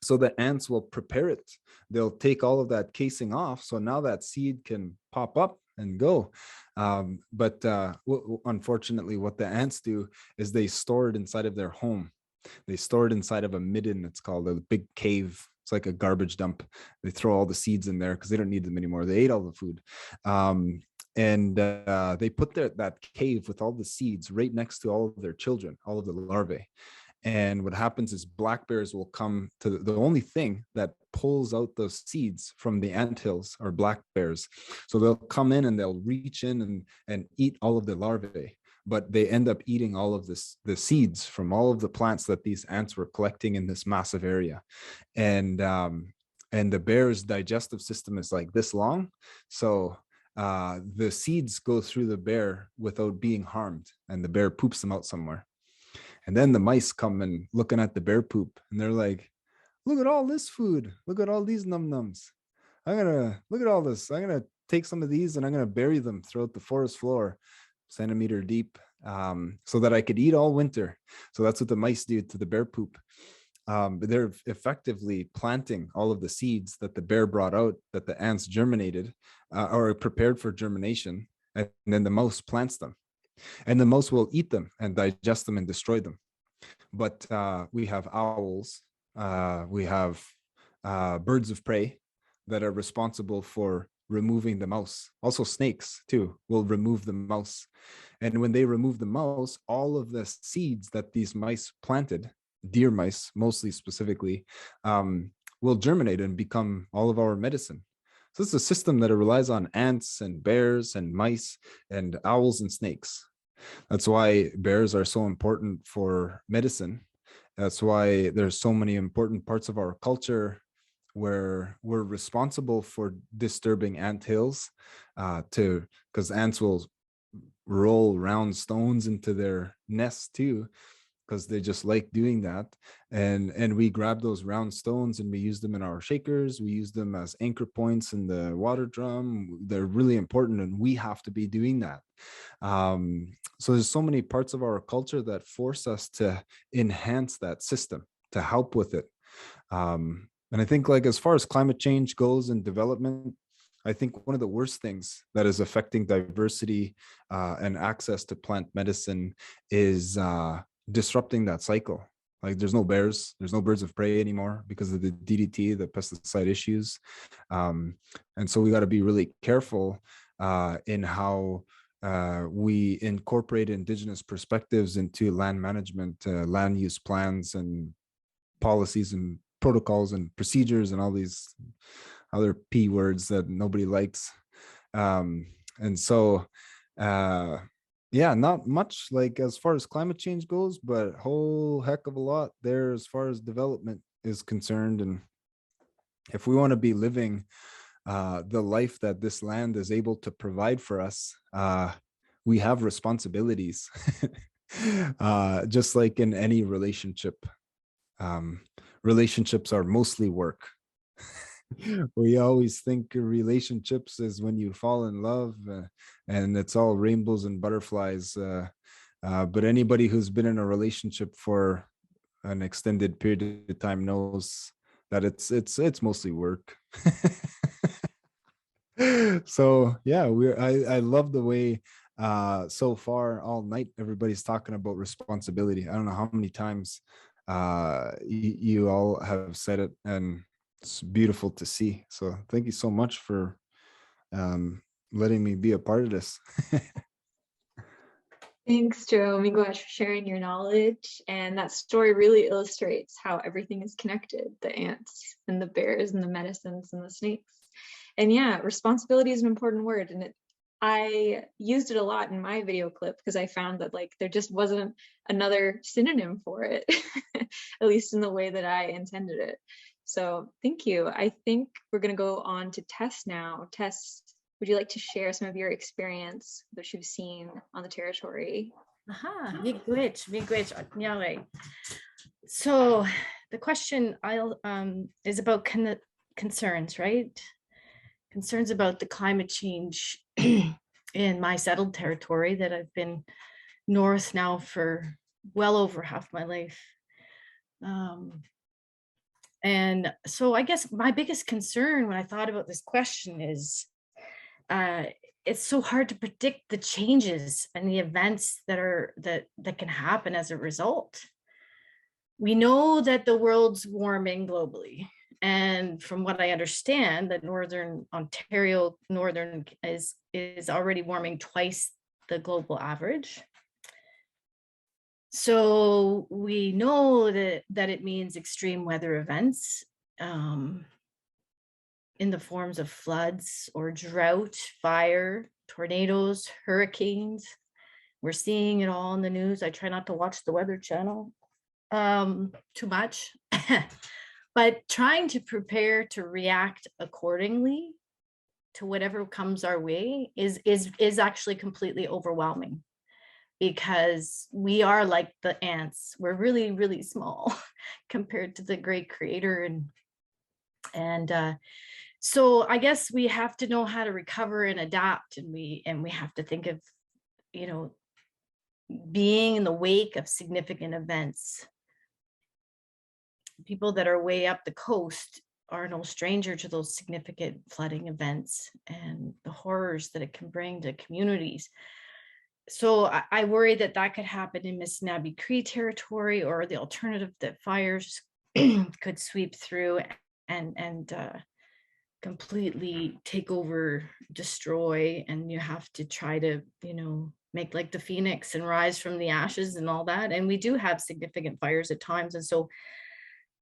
So the ants will prepare it. They'll take all of that casing off. So now that seed can pop up and go. But unfortunately, what the ants do is they store it inside of their home. They store it inside of a midden. It's called a big cave. It's like a garbage dump. They throw all the seeds in there because they don't need them anymore. They ate all the food. And they put that cave with all the seeds right next to all of their children, all of the larvae. And what happens is black bears will come to the only thing that pulls out those seeds from the anthills are black bears. So they'll come in and they'll reach in and eat all of the larvae, but they end up eating all of the seeds from all of the plants that these ants were collecting in this massive area. And the bear's digestive system is like this long. So the seeds go through the bear without being harmed, and the bear poops them out somewhere. And then the mice come and looking at the bear poop, and they're like, look at all this food. Look at all these num-nums. Look at all this. I'm going to take some of these and I'm going to bury them throughout the forest floor, centimeter deep, so that I could eat all winter. So that's what the mice do to the bear poop. But they're effectively planting all of the seeds that the bear brought out, that the ants germinated or prepared for germination. And then the mouse plants them. And the mouse will eat them and digest them and destroy them. But we have owls, we have birds of prey that are responsible for removing the mouse. Also snakes too will remove the mouse. And when they remove the mouse, all of the seeds that these mice planted, deer mice mostly specifically, will germinate and become all of our medicine. So it's a system that relies on ants and bears and mice and owls and snakes. That's why bears are so important for medicine. That's why there's so many important parts of our culture where we're responsible for disturbing ant hills, because ants will roll round stones into their nests too, because they just like doing that. And we grab those round stones and we use them in our shakers. We use them as anchor points in the water drum. They're really important, and we have to be doing that. So there's so many parts of our culture that force us to enhance that system, to help with it. And I think, like, as far as climate change goes and development, I think one of the worst things that is affecting diversity and access to plant medicine is disrupting that cycle. Like, there's no bears, there's no birds of prey anymore because of the DDT, the pesticide issues. And so we got to be really careful in how we incorporate Indigenous perspectives into land management, land use plans and policies and protocols and procedures and all these other P words that nobody likes. And so, yeah, not much like as far as climate change goes, but a whole heck of a lot there as far as development is concerned. And if we want to be living the life that this land is able to provide for us, we have responsibilities, just like in any relationship. Relationships are mostly work. We always think relationships is when you fall in love and it's all rainbows and butterflies. But anybody who's been in a relationship for an extended period of time knows that it's mostly work. So yeah, I love the way so far all night everybody's talking about responsibility. I don't know how many times you all have said it, and it's beautiful to see. So thank you so much for letting me be a part of this. Thanks, Jerome Miguel, for sharing your knowledge. And that story really illustrates how everything is connected, the ants and the bears and the medicines and the snakes. And yeah, responsibility is an important word. And I used it a lot in my video clip because I found that, like, there just wasn't another synonym for it, at least in the way that I intended it. So thank you. I think we're going to go on to Tess now. Tess, would you like to share some of your experience that you've seen on the territory? Miigwech, Nyaweh. So the question is about concerns, right? Concerns about the climate change in my settled territory that I've been north now for well over half my life. And so I guess my biggest concern when I thought about this question is it's so hard to predict the changes and the events that can happen as a result. We know that the world's warming globally. And from what I understand, that Northern Ontario, is already warming twice the global average. So we know that it means extreme weather events in the forms of floods or drought, fire, tornadoes, hurricanes. We're seeing it all in the news. I try not to watch the Weather Channel too much, but trying to prepare to react accordingly to whatever comes our way is actually completely overwhelming, because we are like the ants. We're really, really small compared to the great creator. And so I guess we have to know how to recover and adapt. And we have to think of, being in the wake of significant events. People that are way up the coast are no stranger to those significant flooding events and the horrors that it can bring to communities. So I worry that could happen in Missinaba Cree territory, or the alternative that fires could sweep through and completely take over, destroy, and you have to try to, make like the phoenix and rise from the ashes and all that. And we do have significant fires at times. And so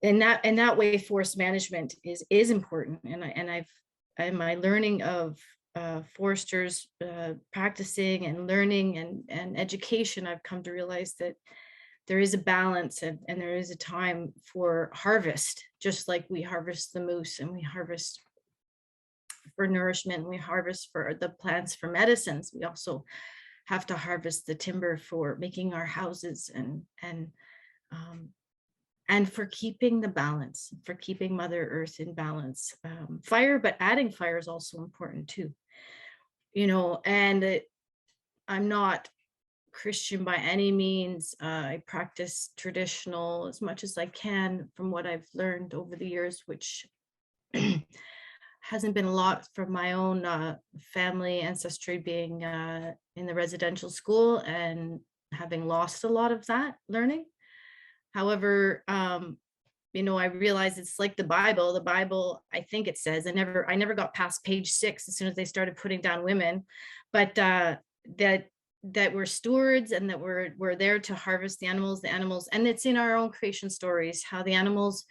in that way, forest management is important. And my learning of foresters practicing and learning and education, I've come to realize that there is a balance and there is a time for harvest, just like we harvest the moose and we harvest for nourishment, we harvest for the plants for medicines. We also have to harvest the timber for making our houses and for keeping the balance, for keeping Mother Earth in balance. Fire, but adding fire is also important too. And I'm not Christian by any means. I practice traditional as much as I can from what I've learned over the years, which hasn't been a lot from my own family ancestry, being in the residential school and having lost a lot of that learning. However, I realize it's like the Bible. The Bible, I think it says, I never got past page 6 as soon as they started putting down women, but that we're stewards and that we're there to harvest the animals, and it's in our own creation stories, how the animals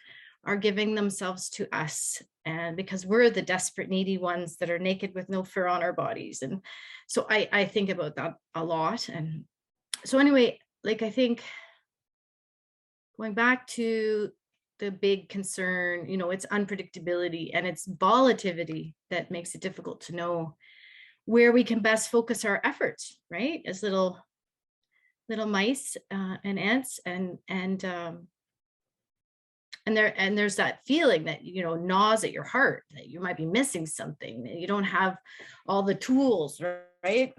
are giving themselves to us, and because we're the desperate, needy ones that are naked with no fur on our bodies. And so I think about that a lot. And so anyway, I think going back to the big concern, it's unpredictability and it's volatility that makes it difficult to know where we can best focus our efforts, right? As little mice and ants, and there's that feeling that gnaws at your heart, that you might be missing something, that you don't have all the tools, right?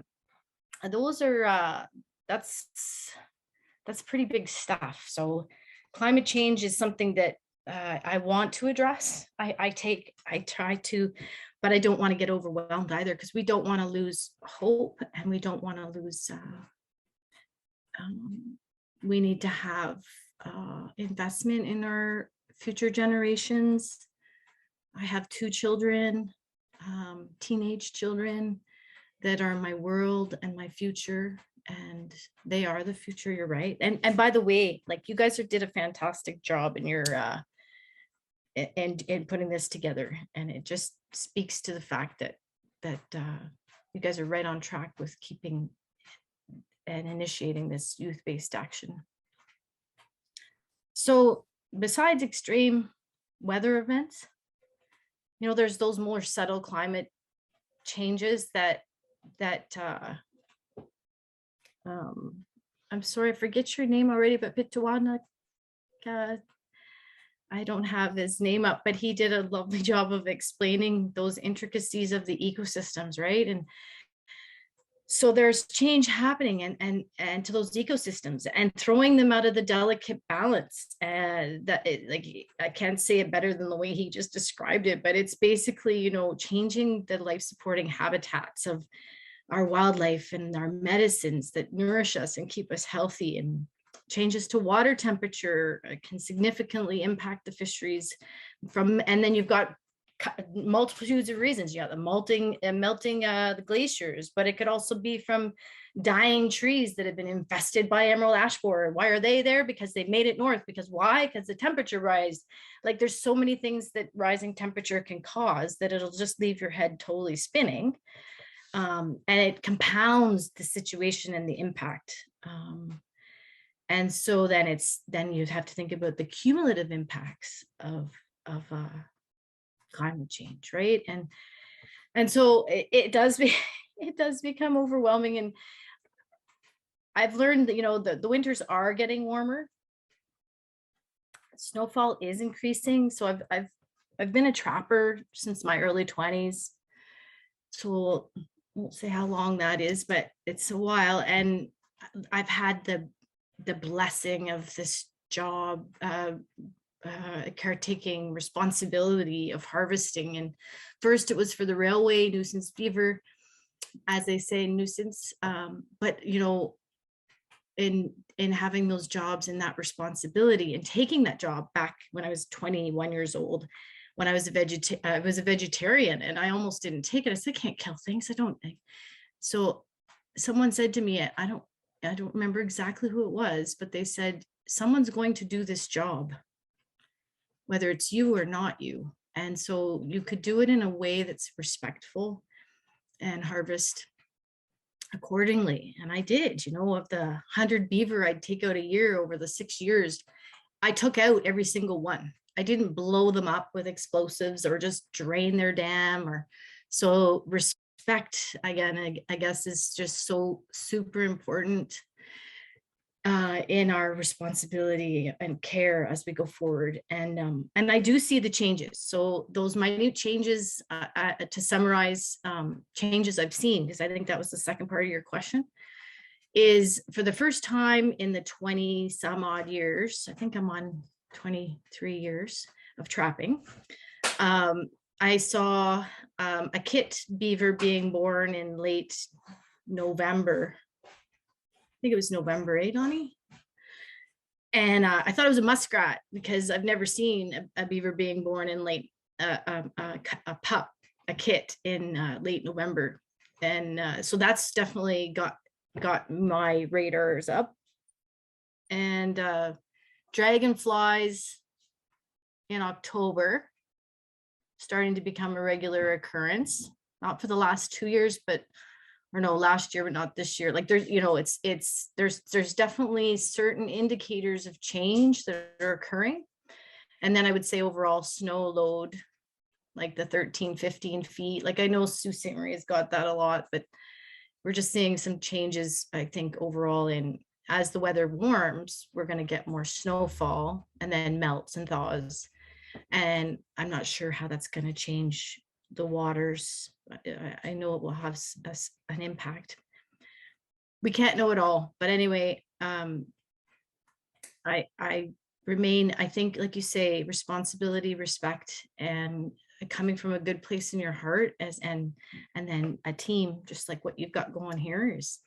And those are that's pretty big stuff. So climate change is something that I want to address. I try to, but I don't want to get overwhelmed either, because we don't want to lose hope and we don't want to lose. We need to have investment in our future generations. I have 2 children, teenage children that are my world and my future, and they are the future. You're right. And by the way, you guys did a fantastic job in your in putting this together, and it just speaks to the fact that you guys are right on track with keeping and initiating this youth-based action. So besides extreme weather events. You know, there's those more subtle climate changes that I'm sorry, I forget your name already, but Pituana, I don't have his name up, but he did a lovely job of explaining those intricacies of the ecosystems, right? And so there's change happening and to those ecosystems and throwing them out of the delicate balance. And that like, I can't say it better than the way he just described it, but it's basically, you know, changing the life supporting habitats of our wildlife and our medicines that nourish us and keep us healthy. And changes to water temperature can significantly impact the fisheries and then you've got multitudes of reasons. You got the melting the glaciers, but it could also be from dying trees that have been infested by emerald ash borer. Why are they there? Because they made it north. Because why? Because the temperature rise. Like there's so many things that rising temperature can cause that it'll just leave your head totally spinning. And it compounds the situation and the impact. And so then you have to think about the cumulative impacts of climate change, right? And so it does become overwhelming. And I've learned that, you know, the winters are getting warmer. Snowfall is increasing. So I've been a trapper since my early 20s. So I won't say how long that is, but it's a while. And I've had the blessing of this job, caretaking responsibility of harvesting. And first it was for the railway nuisance beaver, as they say, nuisance. But, you know, in having those jobs and that responsibility and taking that job back when I was 21 years old, when I was a vegetarian, and I almost didn't take it. I said, I can't kill things. I don't. So someone said to me, I don't remember exactly who it was, but they said, someone's going to do this job, whether it's you or not you. And so you could do it in a way that's respectful and harvest accordingly. And I did, you know, of the 100 beaver I'd take out a year over the 6 years, I took out every single one. I didn't blow them up with explosives or just drain their dam. Or so respect, again, I guess, is just so super important in our responsibility and care as we go forward. And I do see the changes. So those minute changes, to summarize, changes I've seen, because I think that was the second part of your question, is for the first time in the 20 some odd years, I think I'm on 23 years of trapping, I saw a kit beaver being born in late November. I think it was November, Donnie? And I thought it was a muskrat because I've never seen a beaver being born in late, a kit in late November. And so that's definitely got my radars up. And dragonflies in October, starting to become a regular occurrence, not for the last 2 years, or no, last year, but not this year. Like there's, you know, there's definitely certain indicators of change that are occurring. And then I would say overall snow load, like the 13, 15 feet. Like I know Sault Ste. Marie's got that a lot, but we're just seeing some changes, I think, overall. In as the weather warms, we're going to get more snowfall and then melts and thaws. And I'm not sure how that's going to change the waters. I know it will have an impact. We can't know it all, but anyway, I remain, I think, like you say, responsibility, respect, and coming from a good place in your heart, and then a team, just like what you've got going here, is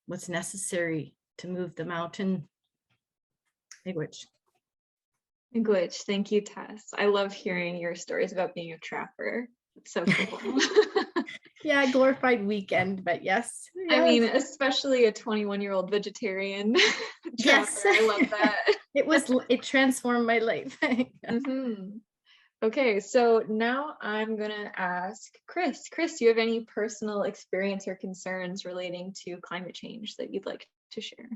what's necessary to move the mountain. Miigwech. Thank you, Tess. I love hearing your stories about being a trapper. It's so cool. Yeah, glorified weekend, but yes. I mean, especially a 21-year-old vegetarian trapper. Yes. I love that. It transformed my life. Mm-hmm. Okay, so now I'm gonna ask Chris. Chris, do you have any personal experience or concerns relating to climate change that you'd like to share?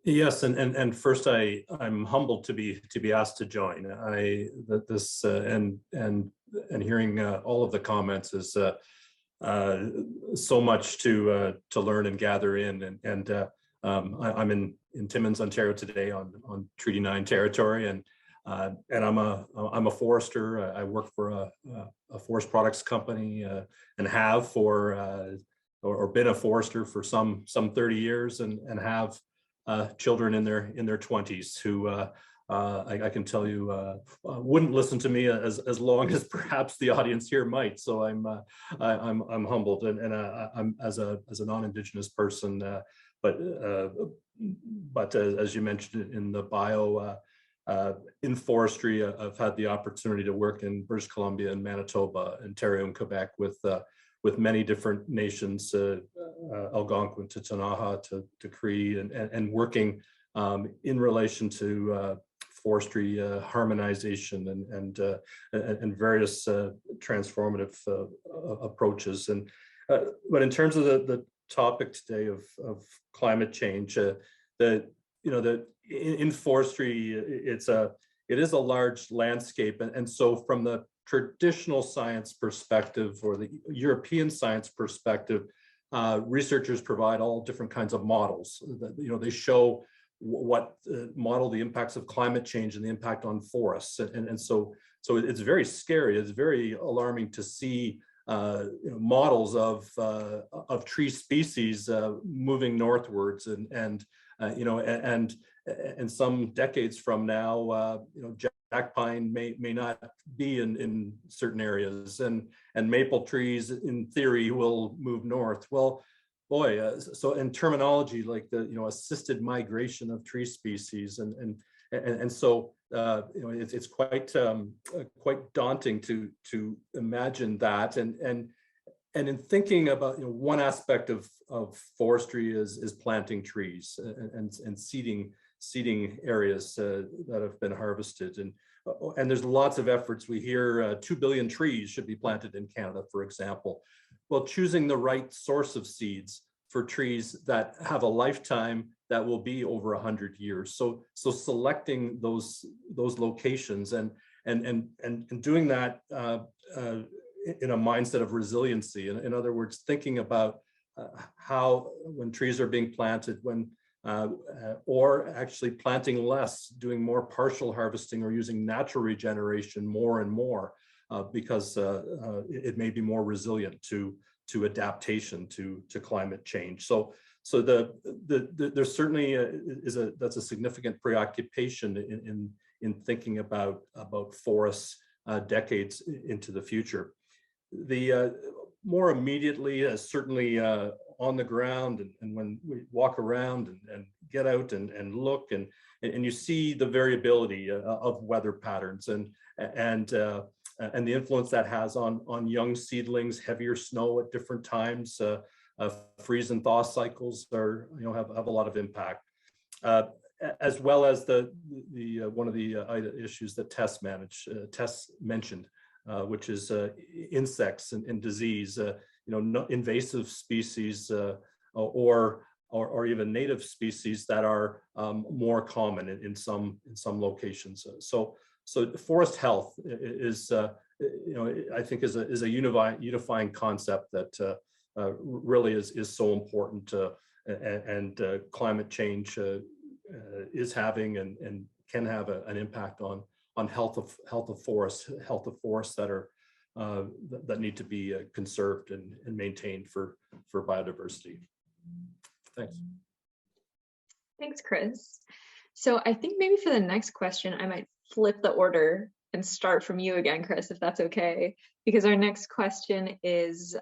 Yes, and first I'm humbled to be asked to join. And hearing all of the comments is so much to learn and gather in. I'm in Timmins, Ontario today on Treaty 9 territory, and I'm a forester. I work for a forest products company and have for or been a forester for some 30 years, and have children in their 20s who I can tell you wouldn't listen to me as long as perhaps the audience here might. So I'm humbled, and I'm as a non-Indigenous person, but as you mentioned in the bio, in forestry, I've had the opportunity to work in British Columbia and Manitoba, Ontario, and Quebec with many different nations, Algonquin to Ktunaxa to Cree, and working in relation to forestry harmonization and various transformative approaches. But in terms of the topic today of climate change, in forestry, it is a large landscape, and so from the traditional science perspective or the European science perspective, researchers provide all different kinds of models that, they show what model the impacts of climate change and the impact on forests. And so it's very scary. It's very alarming to see models of tree species moving northwards, and some decades from now, jack pine may not be in certain areas, and maple trees in theory will move north. Well, boy, so in terminology like the assisted migration of tree species, and so it's quite daunting to imagine that, and in thinking about one aspect of forestry is planting trees and seeding areas that have been harvested, and there's lots of efforts. We hear 2 billion trees should be planted in Canada, for example. Well, choosing the right source of seeds for trees that have a lifetime that will be over 100 years. So selecting those locations and doing that in a mindset of resiliency. In other words, thinking about how when trees are being planted, or actually planting less, doing more partial harvesting or using natural regeneration more and more, because it may be more resilient to adaptation to climate change. So there certainly that's a significant preoccupation in thinking about forests decades into the future. The more immediately, certainly on the ground, and when we walk around and get out and look, and you see the variability of weather patterns and the influence that has on young seedlings, heavier snow at different times, freeze and thaw cycles have a lot of impact, as well as the one of the issues that Tess mentioned, which is insects and disease, invasive species or even native species that are more common in some locations. So forest health is, I think is a unifying concept that really is so important, and climate change is having and can have an impact on health of forests that are that need to be conserved and maintained for biodiversity. Thanks. Thanks, Chris. So I think maybe for the next question, I might flip the order and start from you again, Chris, if that's okay, because our next question is,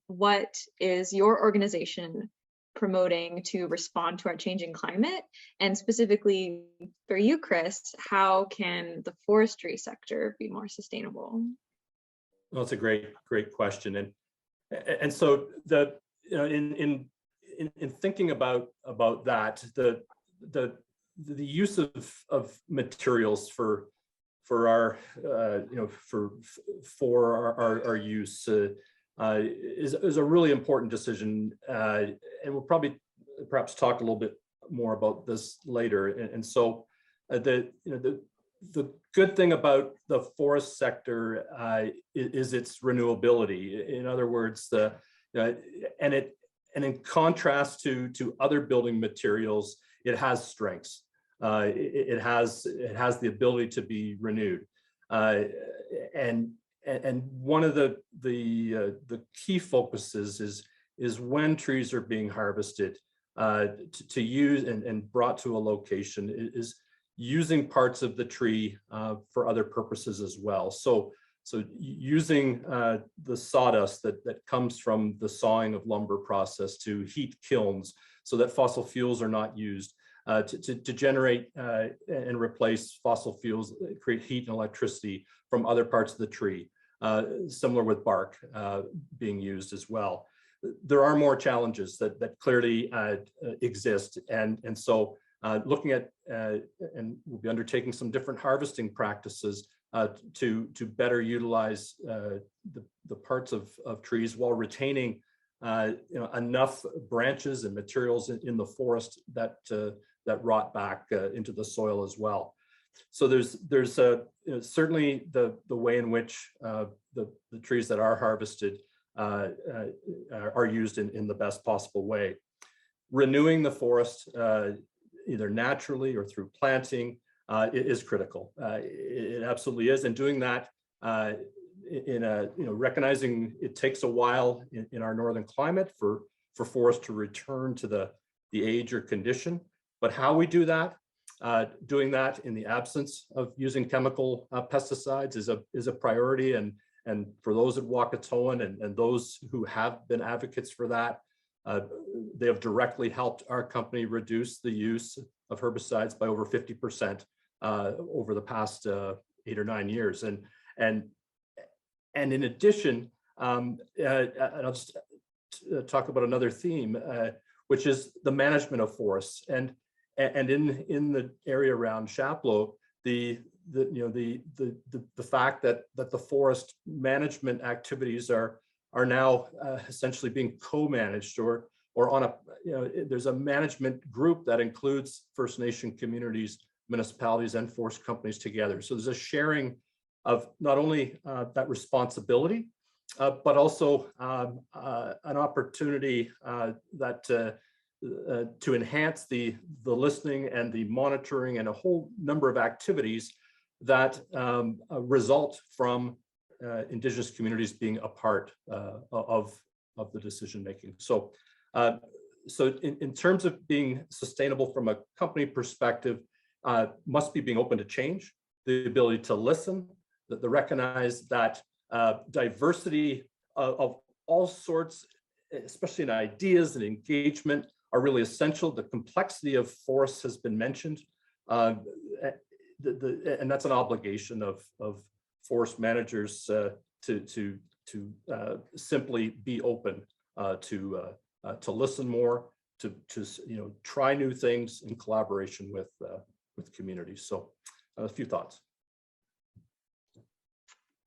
what is your organization promoting to respond to our changing climate? And specifically for you, Chris, how can the forestry sector be more sustainable? Well, it's a great question, and so in thinking about that, the use of materials for our our use is a really important decision, and we'll probably perhaps talk a little bit more about this later. And so the good thing about the forest sector is its renewability. In other words, and in contrast to other building materials, it has strengths. It has the ability to be renewed. And one of the key focuses is when trees are being harvested to use and brought to a location is using parts of the tree for other purposes as well. So using the sawdust that comes from the sawing of lumber process to heat kilns so that fossil fuels are not used to generate and replace fossil fuels, create heat and electricity from other parts of the tree, similar with bark being used as well. There are more challenges that clearly exist. And so looking at, and we'll be undertaking some different harvesting practices to better utilize the parts of trees while retaining enough branches and materials in the forest that rot back into the soil as well. So there's certainly the way in which the trees that are harvested are used in the best possible way. Renewing the forest either naturally or through planting is critical. It absolutely is, and doing that in recognizing it takes a while in our northern climate for forests to return to the age or condition. But how we do that, doing that in the absence of using chemical pesticides is a priority. And for those at Wahkohtowin and those who have been advocates for that, they have directly helped our company reduce the use of herbicides by over 50% over the past 8 or 9 years. And in addition, and I'll just talk about another theme, which is the management of forests. And in the area around Chapleau, the fact that the forest management activities are now essentially being co-managed or on a, there's a management group that includes First Nation communities, municipalities, and forest companies together. So there's a sharing of not only that responsibility, but also an opportunity to enhance the listening and the monitoring and a whole number of activities that result from Indigenous communities being a part of the decision making. So in terms of being sustainable from a company perspective, must be being open to change, the ability to listen, the recognize that diversity of all sorts, especially in ideas and engagement, are really essential. The complexity of forests has been mentioned, and that's an obligation of forest managers to simply be open to listen more, to try new things in collaboration with communities. So a few thoughts.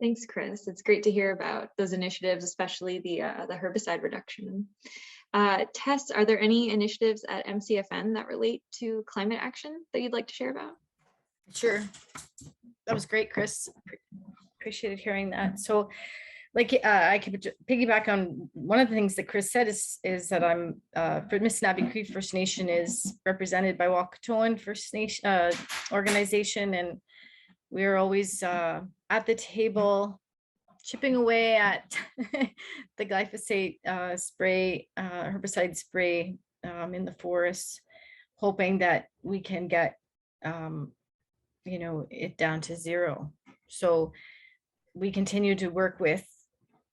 Thanks, Chris. It's great to hear about those initiatives, especially the herbicide reduction. Tess, are there any initiatives at MCFN that relate to climate action that you'd like to share about? Sure. That was great, Chris. Appreciated hearing that. So like I could piggyback on one of the things that Chris said is that I'm for Missinabie Cree First Nation is represented by Wahkohtowin First Nation organization, and we're always at the table chipping away at the glyphosate spray, herbicide spray in the forests, hoping that we can get it down to zero. So we continue to work with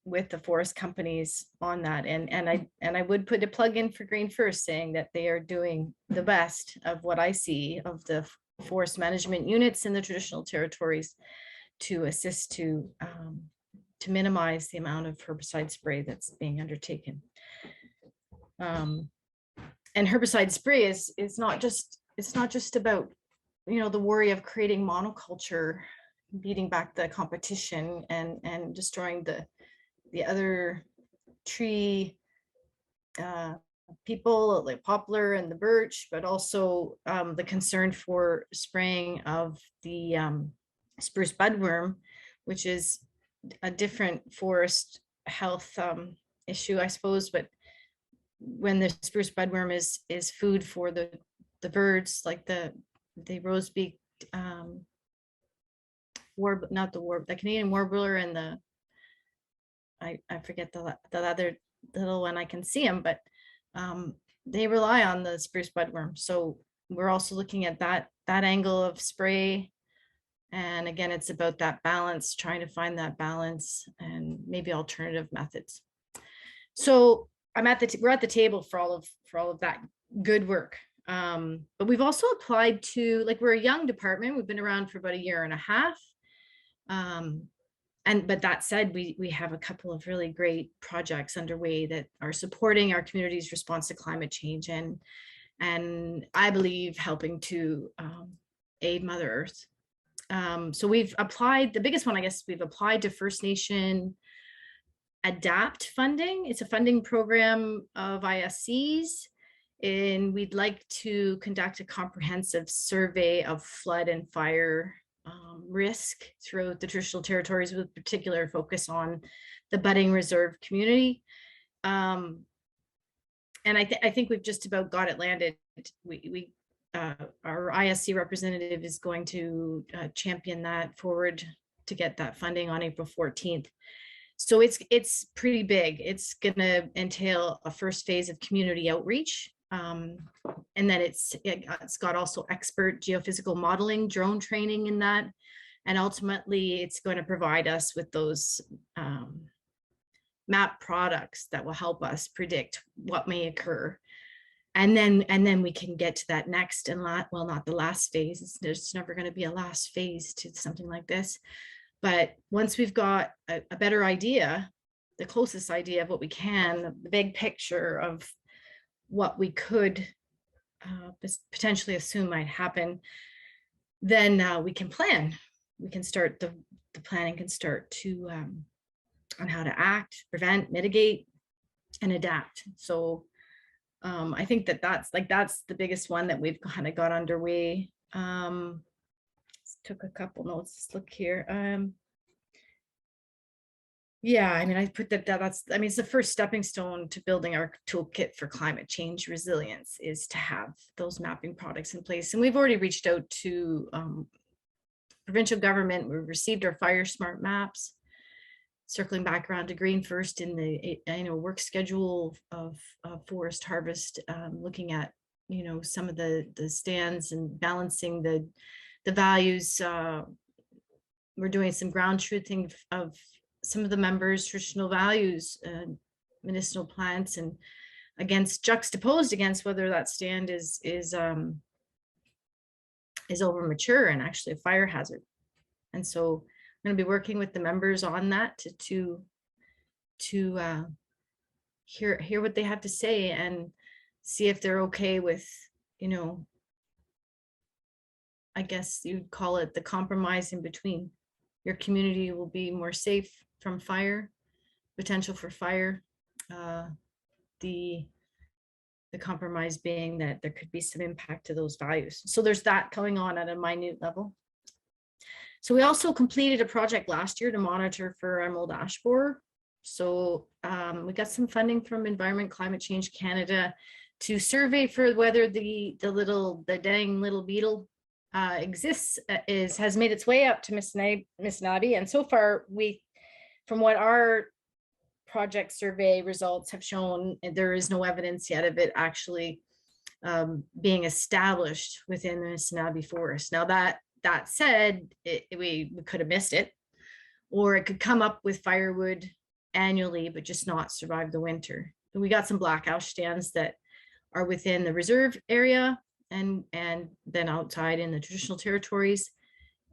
the forest companies on that, and I would put a plug in for Green First, saying that they are doing the best of what I see of the forest management units in the traditional territories to assist to minimize the amount of herbicide spray that's being undertaken. And herbicide spray is not just about the worry of creating monoculture, beating back the competition and destroying the other tree people like poplar and the birch, but also the concern for spraying of the spruce budworm, which is a different forest health issue, I suppose. But when the spruce budworm is food for the birds, like the rosebeak, the Canadian warbler, and the I forget the other little one. I can see them, but they rely on the spruce budworm. So we're also looking at that angle of spray. And again, it's about that balance, trying to find that balance and maybe alternative methods. So we're at the table for all of that good work. But we've also applied to, like, we're a young department. We've been around for about a year and a half. But that said, we have a couple of really great projects underway that are supporting our community's response to climate change and I believe helping to aid Mother Earth. So we've applied, the biggest one, I guess, we've applied to First Nation ADAPT funding. It's a funding program of ISCs, and we'd like to conduct a comprehensive survey of flood and fire risk throughout the traditional territories, with particular focus on the budding reserve community. And I think we've just about got it landed. Our ISC representative is going to champion that forward to get that funding on April 14th. So it's pretty big. It's going to entail a first phase of community outreach. And then it's got also expert geophysical modeling, drone training in that. And ultimately, it's going to provide us with those map products that will help us predict what may occur. And then we can get to that next and not the last phase. There's never going to be a last phase to something like this. But once we've got a better idea, the closest idea of what we can, the big picture of what we could potentially assume might happen, then we can plan. We can start, the planning can start to on how to act, prevent, mitigate, and adapt. So I think that's the biggest one that we've kind of got underway. Took a couple notes. Let's look here. Yeah, I mean, I put it's the first stepping stone to building our toolkit for climate change resilience, is to have those mapping products in place. And we've already reached out to provincial government. We've received our Fire Smart maps. Circling back around to Green First in the work schedule of forest harvest, looking at some of the stands and balancing the values. We're doing some ground truthing of some of the members' traditional values, medicinal plants, and juxtaposed against whether that stand is over mature and actually a fire hazard. And so I'm going to be working with the members on that to hear what they have to say and see if they're okay with, I guess you'd call it the compromise in between. Your community will be more safe from fire, potential for fire. The compromise being that there could be some impact to those values. So there's that going on at a minute level. So we also completed a project last year to monitor for emerald ash borer. So we got some funding from Environment Climate Change Canada to survey for whether the dang little beetle has made its way up to Missinaibi. And so far, from what our project survey results have shown, there is no evidence yet of it actually being established within the Missinaibi forest. Now that said, we could have missed it, or it could come up with firewood annually, but just not survive the winter. We got some black ash stands that are within the reserve area and then outside in the traditional territories.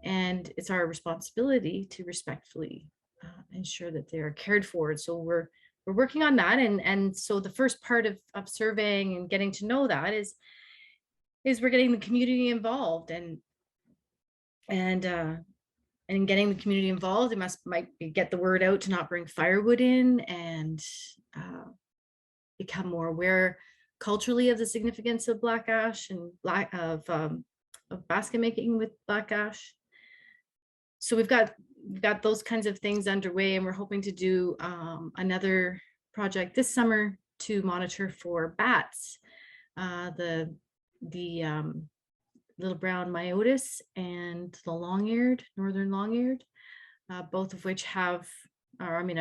And it's our responsibility to respectfully ensure that they are cared for. So we're working on that. And so the first part of surveying and getting to know that is we're getting the community involved, and in getting the community involved, it might get the word out to not bring firewood in, and become more aware culturally of the significance of black ash and of basket making with black ash. So we've got those kinds of things underway, and we're hoping to do another project this summer to monitor for bats, the little brown myotis and the long-eared, northern long-eared, both of which are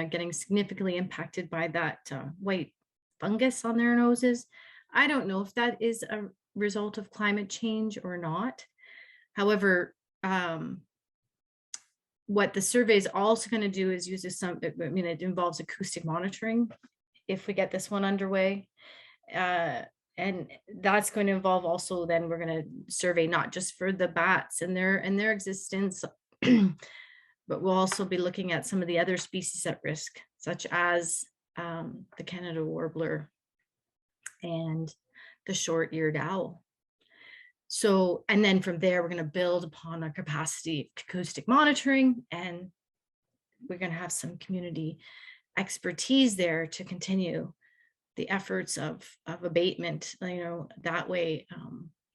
getting significantly impacted by that white fungus on their noses. I don't know if that is a result of climate change or not. However, what the survey is also going to do is use it involves acoustic monitoring if we get this one underway. And that's going to involve also, then we're going to survey not just for the bats and their existence, but we'll also be looking at some of the other species at risk, such as the Canada warbler and the short-eared owl. So, and then from there, we're going to build upon our capacity of acoustic monitoring, and we're going to have some community expertise there to continue the efforts of abatement, that way,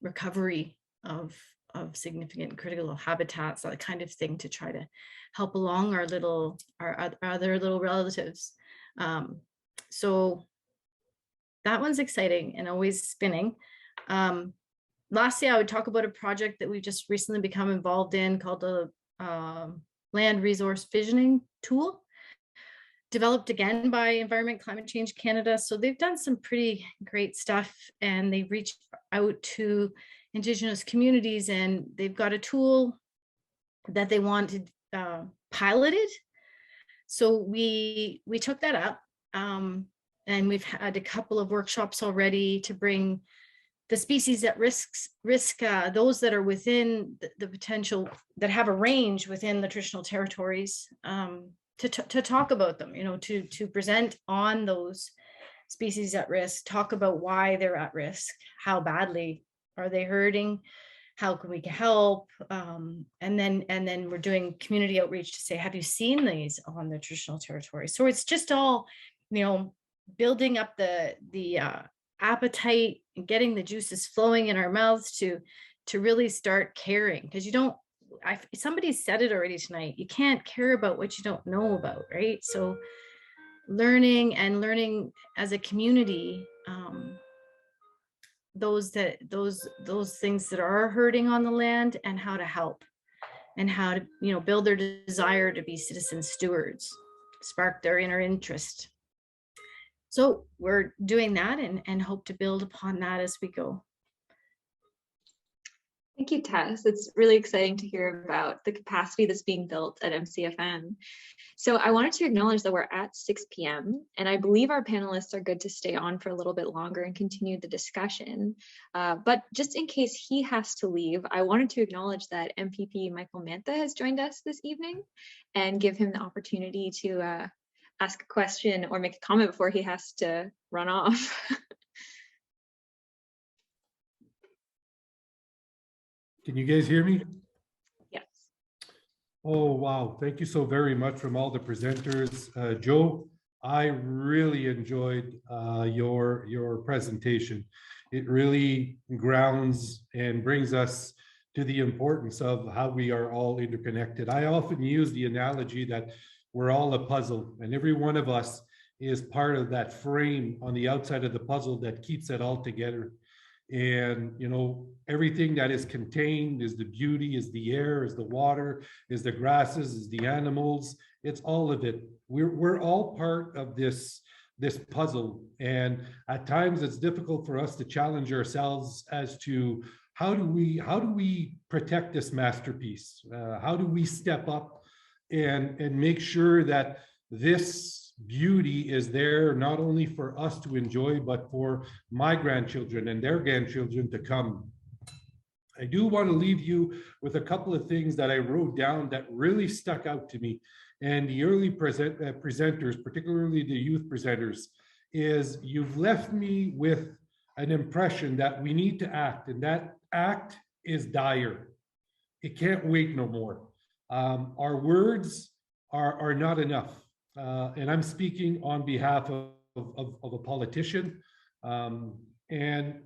recovery of significant critical habitats, that kind of thing, to try to help along our other little relatives. So that one's exciting and always spinning. Lastly, I would talk about a project that we've just recently become involved in called the Land Resource Visioning Tool, developed again by Environment Climate Change Canada. So they've done some pretty great stuff, and they reached out to Indigenous communities, and they've got a tool that they wanted piloted. So we took that up, and we've had a couple of workshops already to bring the species at risk, those that are within the potential, that have a range within the traditional territories, to talk about them, to present on those species at risk, talk about why they're at risk, how badly are they hurting, how can we help, and then we're doing community outreach to say, have you seen these on the traditional territory? So it's just all, building up the appetite and getting the juices flowing in our mouths to really start caring, because somebody said it already tonight, you can't care about what you don't know about, right? So learning as a community, those things that are hurting on the land, and how to help, and how to build their desire to be citizen stewards, spark their inner interest. So we're doing that, and hope to build upon that as we go. Thank you, Tess. It's really exciting to hear about the capacity that's being built at MCFN. So I wanted to acknowledge that we're at 6 p.m. and I believe our panelists are good to stay on for a little bit longer and continue the discussion. But just in case he has to leave, I wanted to acknowledge that MPP Michael Mantha has joined us this evening, and give him the opportunity to ask a question or make a comment before he has to run off. Can you guys hear me? Yes. Oh, wow. Thank you so very much from all the presenters. Joe, I really enjoyed your presentation. It really grounds and brings us to the importance of how we are all interconnected. I often use the analogy that we're all a puzzle, and every one of us is part of that frame on the outside of the puzzle that keeps it all together. And everything that is contained is the beauty, is the air, is the water, is the grasses, is the animals. It's all of it. We're all part of this puzzle, and at times it's difficult for us to challenge ourselves as to how do we protect this masterpiece? How do we step up and make sure that this beauty is there not only for us to enjoy, but for my grandchildren and their grandchildren to come. I do want to leave you with a couple of things that I wrote down that really stuck out to me. And the early presenters, particularly the youth presenters, is you've left me with an impression that we need to act, and that act is dire. It can't wait no more. Our words are not enough. And I'm speaking on behalf of a politician. And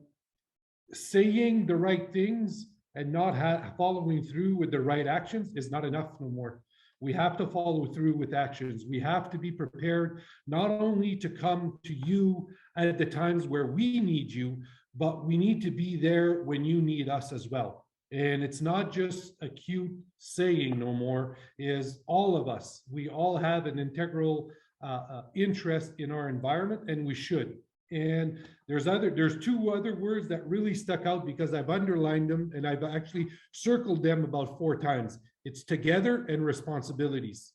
saying the right things and not following through with the right actions is not enough no more. We have to follow through with actions. We have to be prepared not only to come to you at the times where we need you, but we need to be there when you need us as well. And it's not just a cute saying no more, is all of us. We all have an integral interest in our environment, and we should. And there's two other words that really stuck out because I've underlined them and I've actually circled them about 4 times. It's together and responsibilities.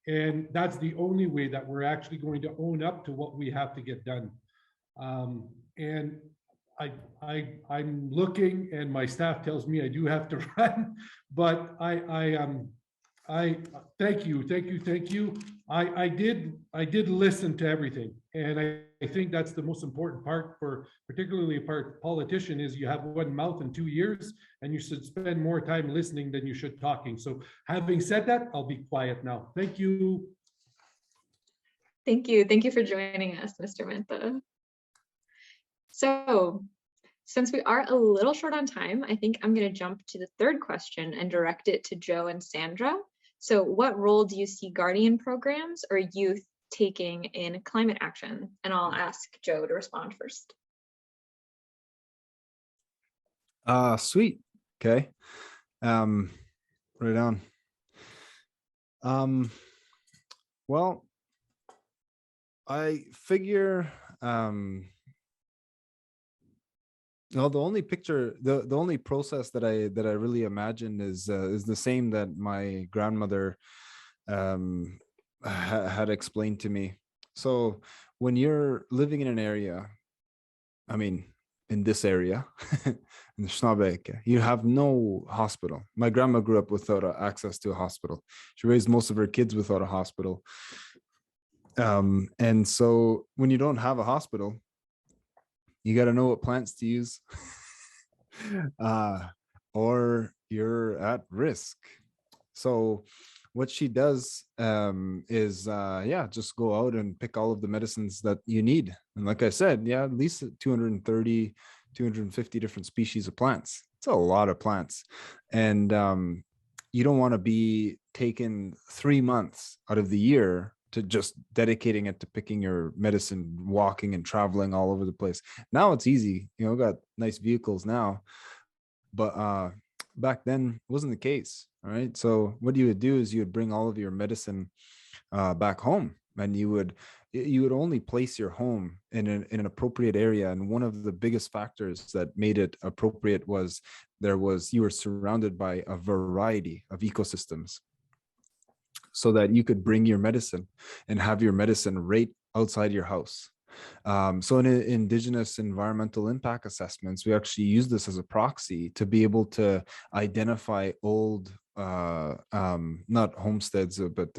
And that's the only way that we're actually going to own up to what we have to get done. And I'm looking, and my staff tells me I do have to run, but I thank you. I did listen to everything, and I think that's the most important part for particularly a politician is you have one mouth and 2 ears, and you should spend more time listening than you should talking. So having said that, I'll be quiet now. Thank you. Thank you. Thank you for joining us, Mr. Mantha. So since we are a little short on time, I think I'm going to jump to the third question and direct it to Joe and Sandra. So what role do you see Guardian programs or youth taking in climate action? And I'll ask Joe to respond first. Sweet. Okay. Right on. Well, I figure well, the only picture, the only process that I really imagine is the same that my grandmother had explained to me. So when you're living in an area, I mean, in this area, in Snabeke, you have no hospital. My grandma grew up without access to a hospital. She raised most of her kids without a hospital. And so when you don't have a hospital, you got to know what plants to use or you're at risk. So what she does is just go out and pick all of the medicines that you need. And like I said, yeah, at least 230, 250 different species of plants. It's a lot of plants. And you don't want to be taking 3 months out of the year to just dedicating it to picking your medicine, walking and traveling all over the place. Now it's easy, got nice vehicles now, but back then it wasn't the case. All right. So what you would do is you would bring all of your medicine back home, and you would only place your home in an appropriate area. And one of the biggest factors that made it appropriate was you were surrounded by a variety of ecosystems, so that you could bring your medicine and have your medicine right outside your house. So in Indigenous environmental impact assessments, we actually use this as a proxy to be able to identify old, not homesteads, but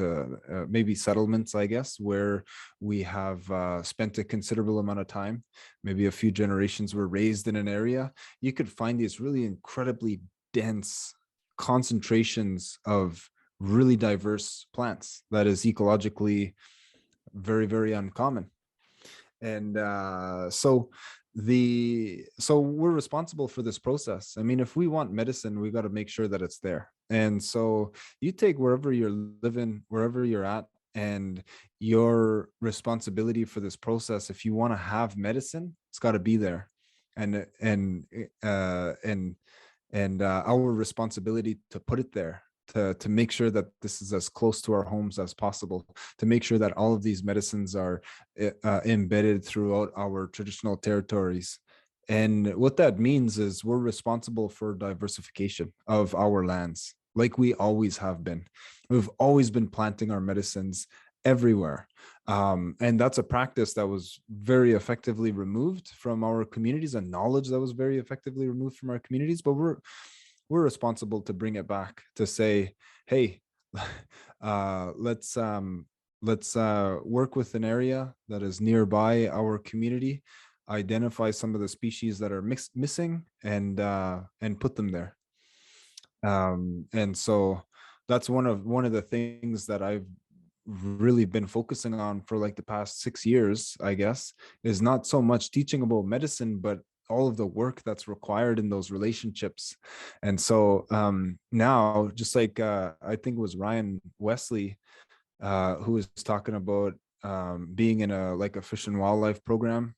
maybe settlements, I guess, where we have spent a considerable amount of time. Maybe a few generations were raised in an area. You could find these really incredibly dense concentrations of really diverse plants that is ecologically very, very uncommon. And so we're responsible for this process. I mean, if we want medicine, we got to make sure that it's there. And so you take wherever you're living, wherever you're at, and your responsibility for this process, if you want to have medicine, it's got to be there. And our responsibility to put it there, to make sure that this is as close to our homes as possible, to make sure that all of these medicines are embedded throughout our traditional territories. And what that means is we're responsible for diversification of our lands, like we always have been. We've always been planting our medicines everywhere. And that's a practice that was very effectively removed from our communities, and knowledge that was very effectively removed from our communities. But we're responsible to bring it back, to say, hey, let's work with an area that is nearby our community, identify some of the species that are missing, and put them there. And so that's one of the things that I've really been focusing on for like the past 6 years, I guess, is not so much teaching about medicine, but all of the work that's required in those relationships. And so now, just like I think it was Ryan Wesley who was talking about being in a like a fish and wildlife program,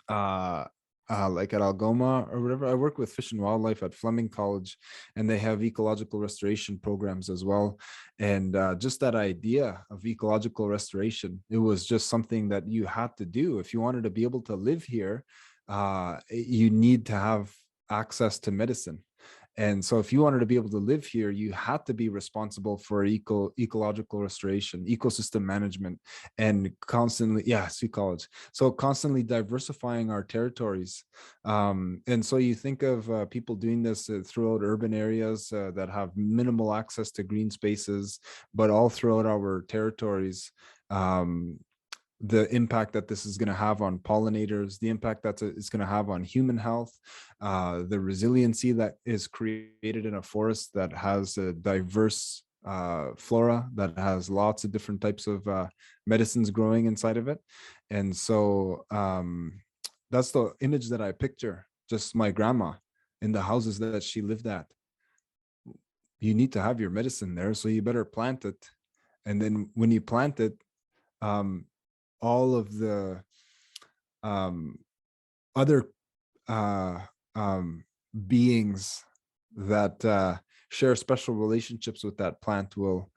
like at Algoma or whatever. I work with fish and wildlife at Fleming College, and they have ecological restoration programs as well. And just that idea of ecological restoration, it was just something that you had to do if you wanted to be able to live here. You need to have access to medicine. And so if you wanted to be able to live here, you had to be responsible for ecological restoration, ecosystem management, and constantly, ecology. So constantly diversifying our territories. And so you think of people doing this throughout urban areas that have minimal access to green spaces, but all throughout our territories. The impact that this is going to have on pollinators, the impact that it's going to have on human health, the resiliency that is created in a forest that has a diverse flora, that has lots of different types of medicines growing inside of it. And so that's the image that I picture, just my grandma in the houses that she lived at. You need to have your medicine there, so you better plant it. And then when you plant it, all of the other beings that share special relationships with that plant will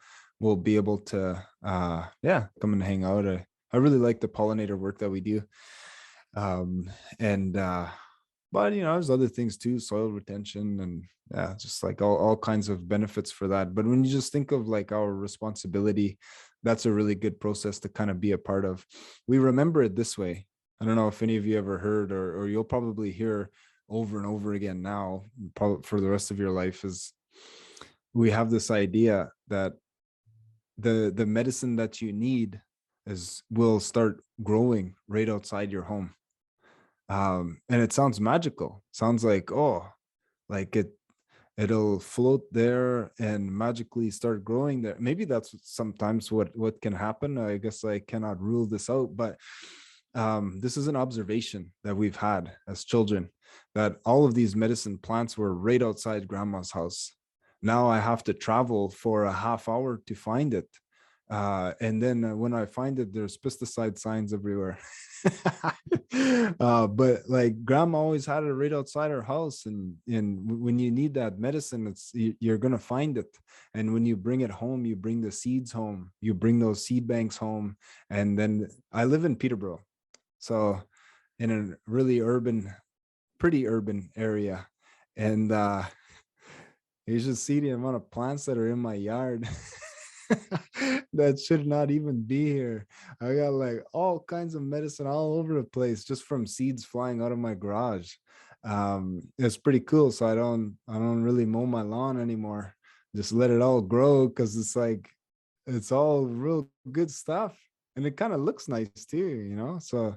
be able to come and hang out. I really like the pollinator work that we do. But there's other things too, soil retention and just like all kinds of benefits for that. But when you just think of like our responsibility, that's a really good process to kind of be a part of. We remember it this way. I don't know if any of you ever heard, or you'll probably hear over and over again now, probably for the rest of your life, is we have this idea that the medicine that you need will start growing right outside your home. And it sounds magical. Sounds like, like it'll float there and magically start growing there. Maybe that's sometimes what can happen. I guess I cannot rule this out, but this is an observation that we've had as children, that all of these medicine plants were right outside grandma's house. Now I have to travel for a half hour to find it. And then when I find it, there's pesticide signs everywhere. But like grandma always had it right outside her house, and when you need that medicine, you're gonna find it. And when you bring it home, you bring the seeds home, you bring those seed banks home. And then I live in Peterborough, so in a really pretty urban area, and you should see the amount of plants that are in my yard. That should not even be here. I got like all kinds of medicine all over the place just from seeds flying out of my garage. It's pretty cool. So I don't really mow my lawn anymore. Just let it all grow, because it's all real good stuff, and it kind of looks nice too, so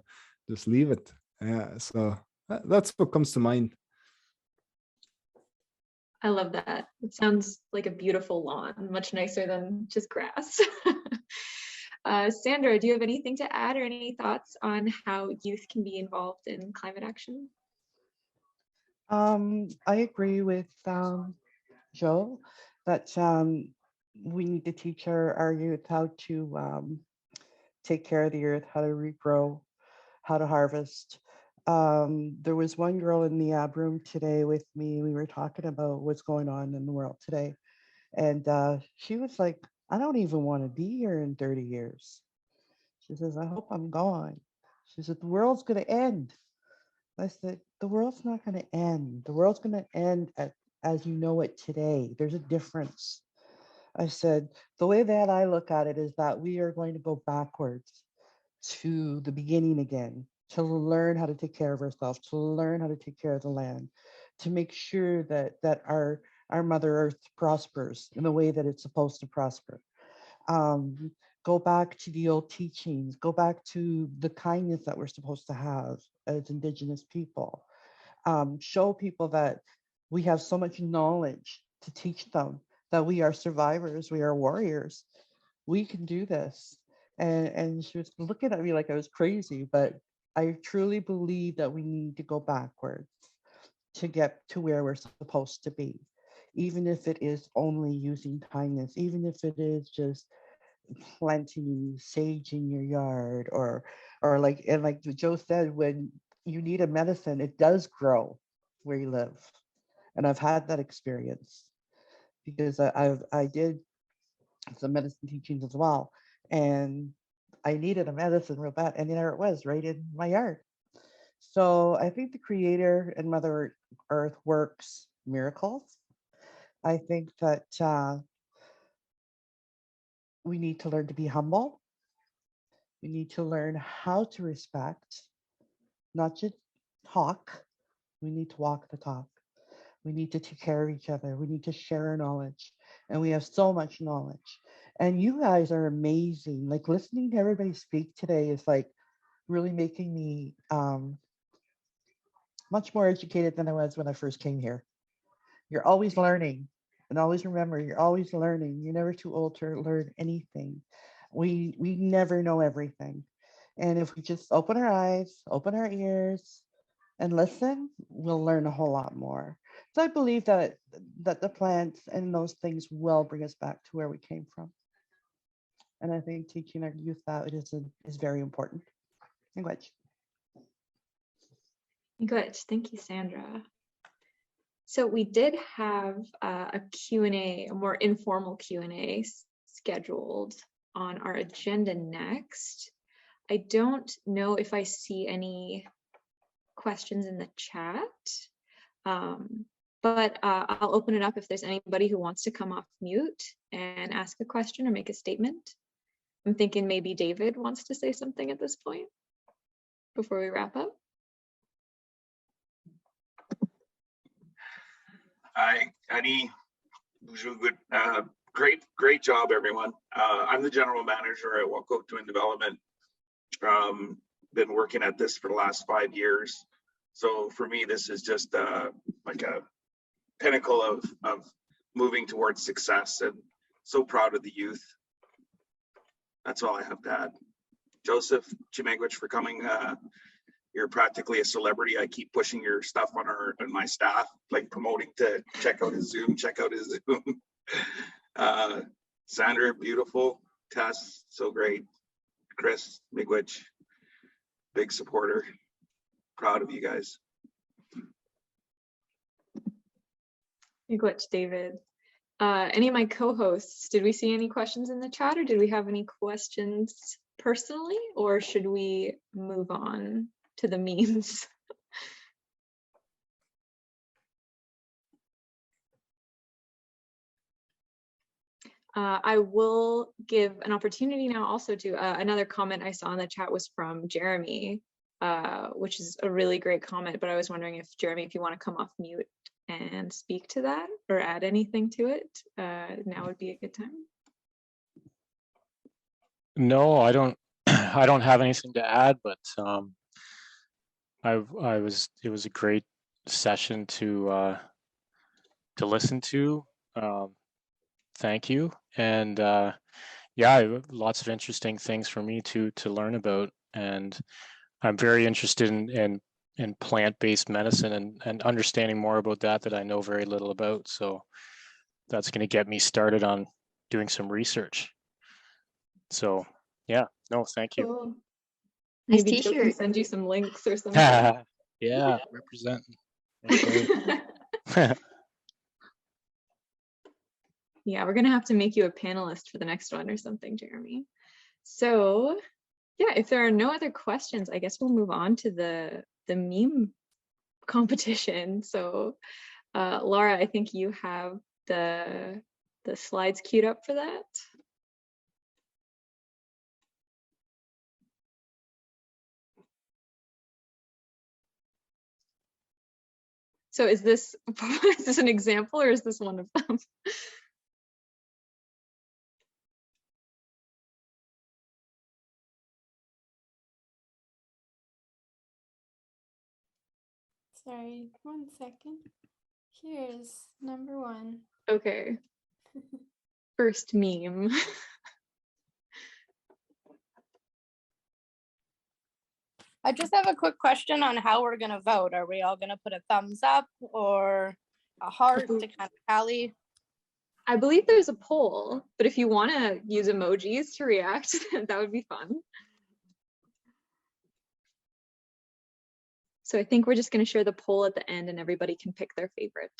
just leave it. Yeah, so that's what comes to mind. I love that. It sounds like a beautiful lawn, much nicer than just grass. Sandra, do you have anything to add or any thoughts on how youth can be involved in climate action? I agree with Joe that we need to teach our youth how to take care of the earth, how to regrow, how to harvest. There was one girl in the ab room today with me. We were talking about what's going on in the world today. And she was like, I don't even want to be here in 30 years. She says, I hope I'm gone. She said, the world's going to end. I said, the world's not going to end. The world's going to end as you know it today. There's a difference. I said, the way that I look at it is that we are going to go backwards to the beginning again, to learn how to take care of ourselves, to learn how to take care of the land, to make sure that our Mother Earth prospers in the way that it's supposed to prosper. Go back to the old teachings, go back to the kindness that we're supposed to have as Indigenous people. Show people that we have so much knowledge to teach them, that we are survivors, we are warriors. we can do this. And she was looking at me like I was crazy, but I truly believe that we need to go backwards to get to where we're supposed to be, even if it is only using kindness, even if it is just planting sage in your yard, or like, and like Joe said, when you need a medicine, it does grow where you live. And I've had that experience because I did some medicine teachings as well, and I needed a medicine real bad, and there it was right in my yard. So I think the Creator and Mother Earth works miracles. I think that we need to learn to be humble. We need to learn how to respect, not just talk. We need to walk the talk. We need to take care of each other. We need to share our knowledge. And we have so much knowledge. And you guys are amazing. Like listening to everybody speak today is like really making me much more educated than I was when I first came here. You're always learning. And always remember, you're always learning. You're never too old to learn anything. We never know everything. And if we just open our eyes, open our ears, and listen, we'll learn a whole lot more. So I believe that the plants and those things will bring us back to where we came from. And I think teaching our youth that is very important. Language. Good. Thank you, Sandra. So we did have a Q&A, a more informal Q&A scheduled on our agenda next. I don't know if I see any questions in the chat, but I'll open it up if there's anybody who wants to come off mute and ask a question or make a statement. I'm thinking maybe David wants to say something at this point before we wrap up. Hi, Annie. Good, great job, everyone. I'm the general manager at Wahkohtowin Development. Been working at this for the last 5 years. So for me, this is just like a pinnacle of moving towards success, and so proud of the youth. That's all I have to add. Joseph Chimangwich for coming. You're practically a celebrity. I keep pushing your stuff on my staff, like promoting to check out his Zoom. Sandra, beautiful. Tess, so great. Chris Migwich, big supporter. Proud of you guys. Migwich, David. Any of my co-hosts, did we see any questions in the chat, or did we have any questions personally, or should we move on to the memes? I will give an opportunity now also to another comment I saw in the chat was from Jeremy, which is a really great comment, but I was wondering if Jeremy, if you want to come off mute and speak to that or add anything to it, now would be a good time. No, I don't I don't have anything to add, but it was a great session to listen to. Thank you. And yeah, lots of interesting things for me to learn about. And I'm very interested in plant-based medicine and understanding more about that I know very little about. So that's going to get me started on doing some research. So yeah, no, thank you. Cool. Nice Maybe Joe can t-shirt. send you some links or something. Yeah, representing. That's great. Yeah, we're gonna have to make you a panelist for the next one or something, Jeremy. So yeah, if there are no other questions, I guess we'll move on to the meme competition. So Laura, I think you have the slides queued up for that. So is this an example, or is this one of them? Sorry, 1 second. Here's number one. Okay. First meme. I just have a quick question on how we're gonna vote. Are we all gonna put a thumbs up or a heart to kind of tally? I believe there's a poll, but if you want to use emojis to react, that would be fun. So I think we're just going to share the poll at the end and everybody can pick their favorite.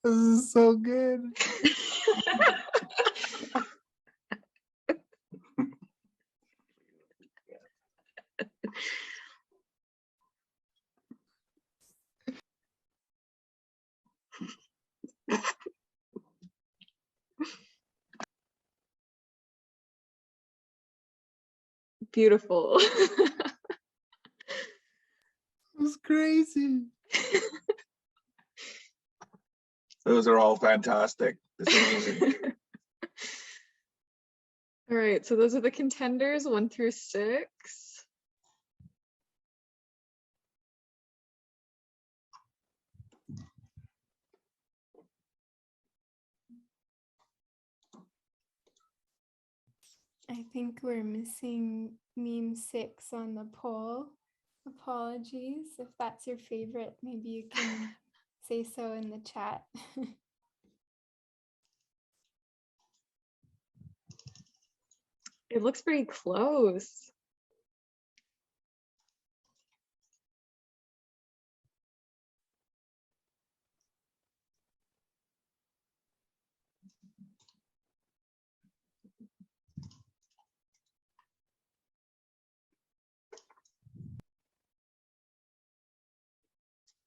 This is so good. Beautiful. It's crazy. Those are all fantastic. It's amazing. All right, so those are the contenders 1 through 6. I think we're missing meme 6 on the poll. Apologies. If that's your favorite, maybe you can say so in the chat. It looks pretty close.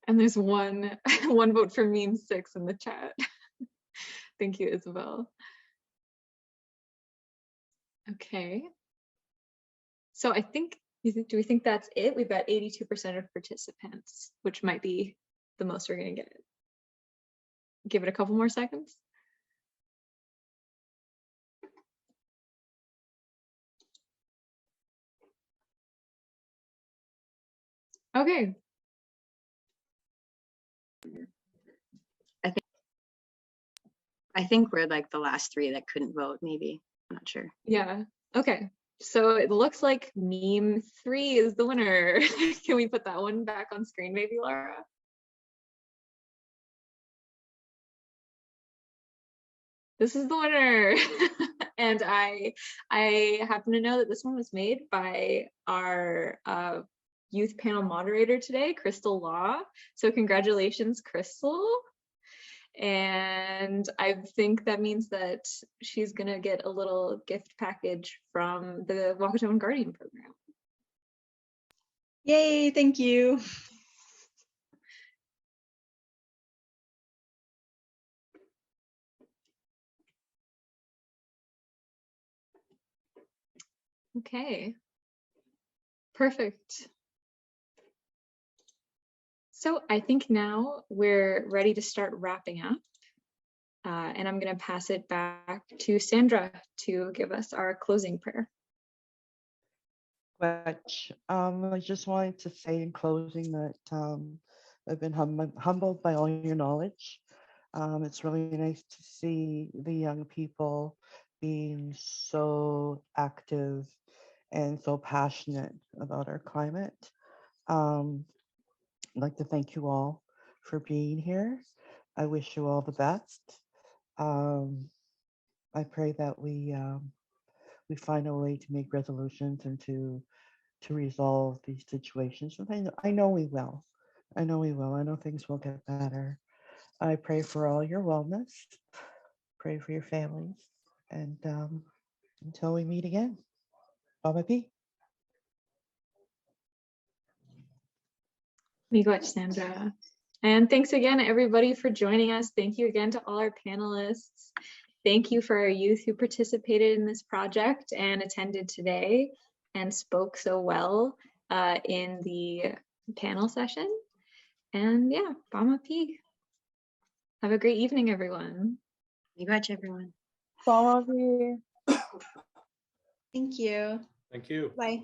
And there's one vote for meme 6 in the chat. Thank you, Isabel. Okay. So I think, do we think that's it? We've got 82% of participants, which might be the most we're gonna get. Give it a couple more seconds. Okay. I think we're like the last 3 that couldn't vote, maybe. I'm not sure. Yeah. Okay. So it looks like meme 3 is the winner. Can we put that one back on screen, maybe, Laura? This is the winner. And I happen to know that this one was made by our youth panel moderator today, Crystal Law. So congratulations, Crystal. And I think that means that she's gonna get a little gift package from the Wahkohtowin Guardian program. Yay, thank you. Okay, perfect. So I think now we're ready to start wrapping up. And I'm going to pass it back to Sandra to give us our closing prayer. Which I just wanted to say in closing that I've been humbled by all your knowledge. It's really nice to see the young people being so active and so passionate about our climate. I'd like to thank you all for being here. I wish you all the best. I pray that we find a way to make resolutions and to resolve these situations. And I know we will. I know we will. I know things will get better. I pray for all your wellness. Pray for your families. And until we meet again, bye-bye. Miigwech, Sandra. And thanks again, everybody, for joining us. Thank you again to all our panelists. Thank you for our youth who participated in this project and attended today and spoke so well. in the panel session. And yeah, Bama P. Have a great evening, everyone. Miigwech, everyone. Bye. Thank you. Thank you. Bye.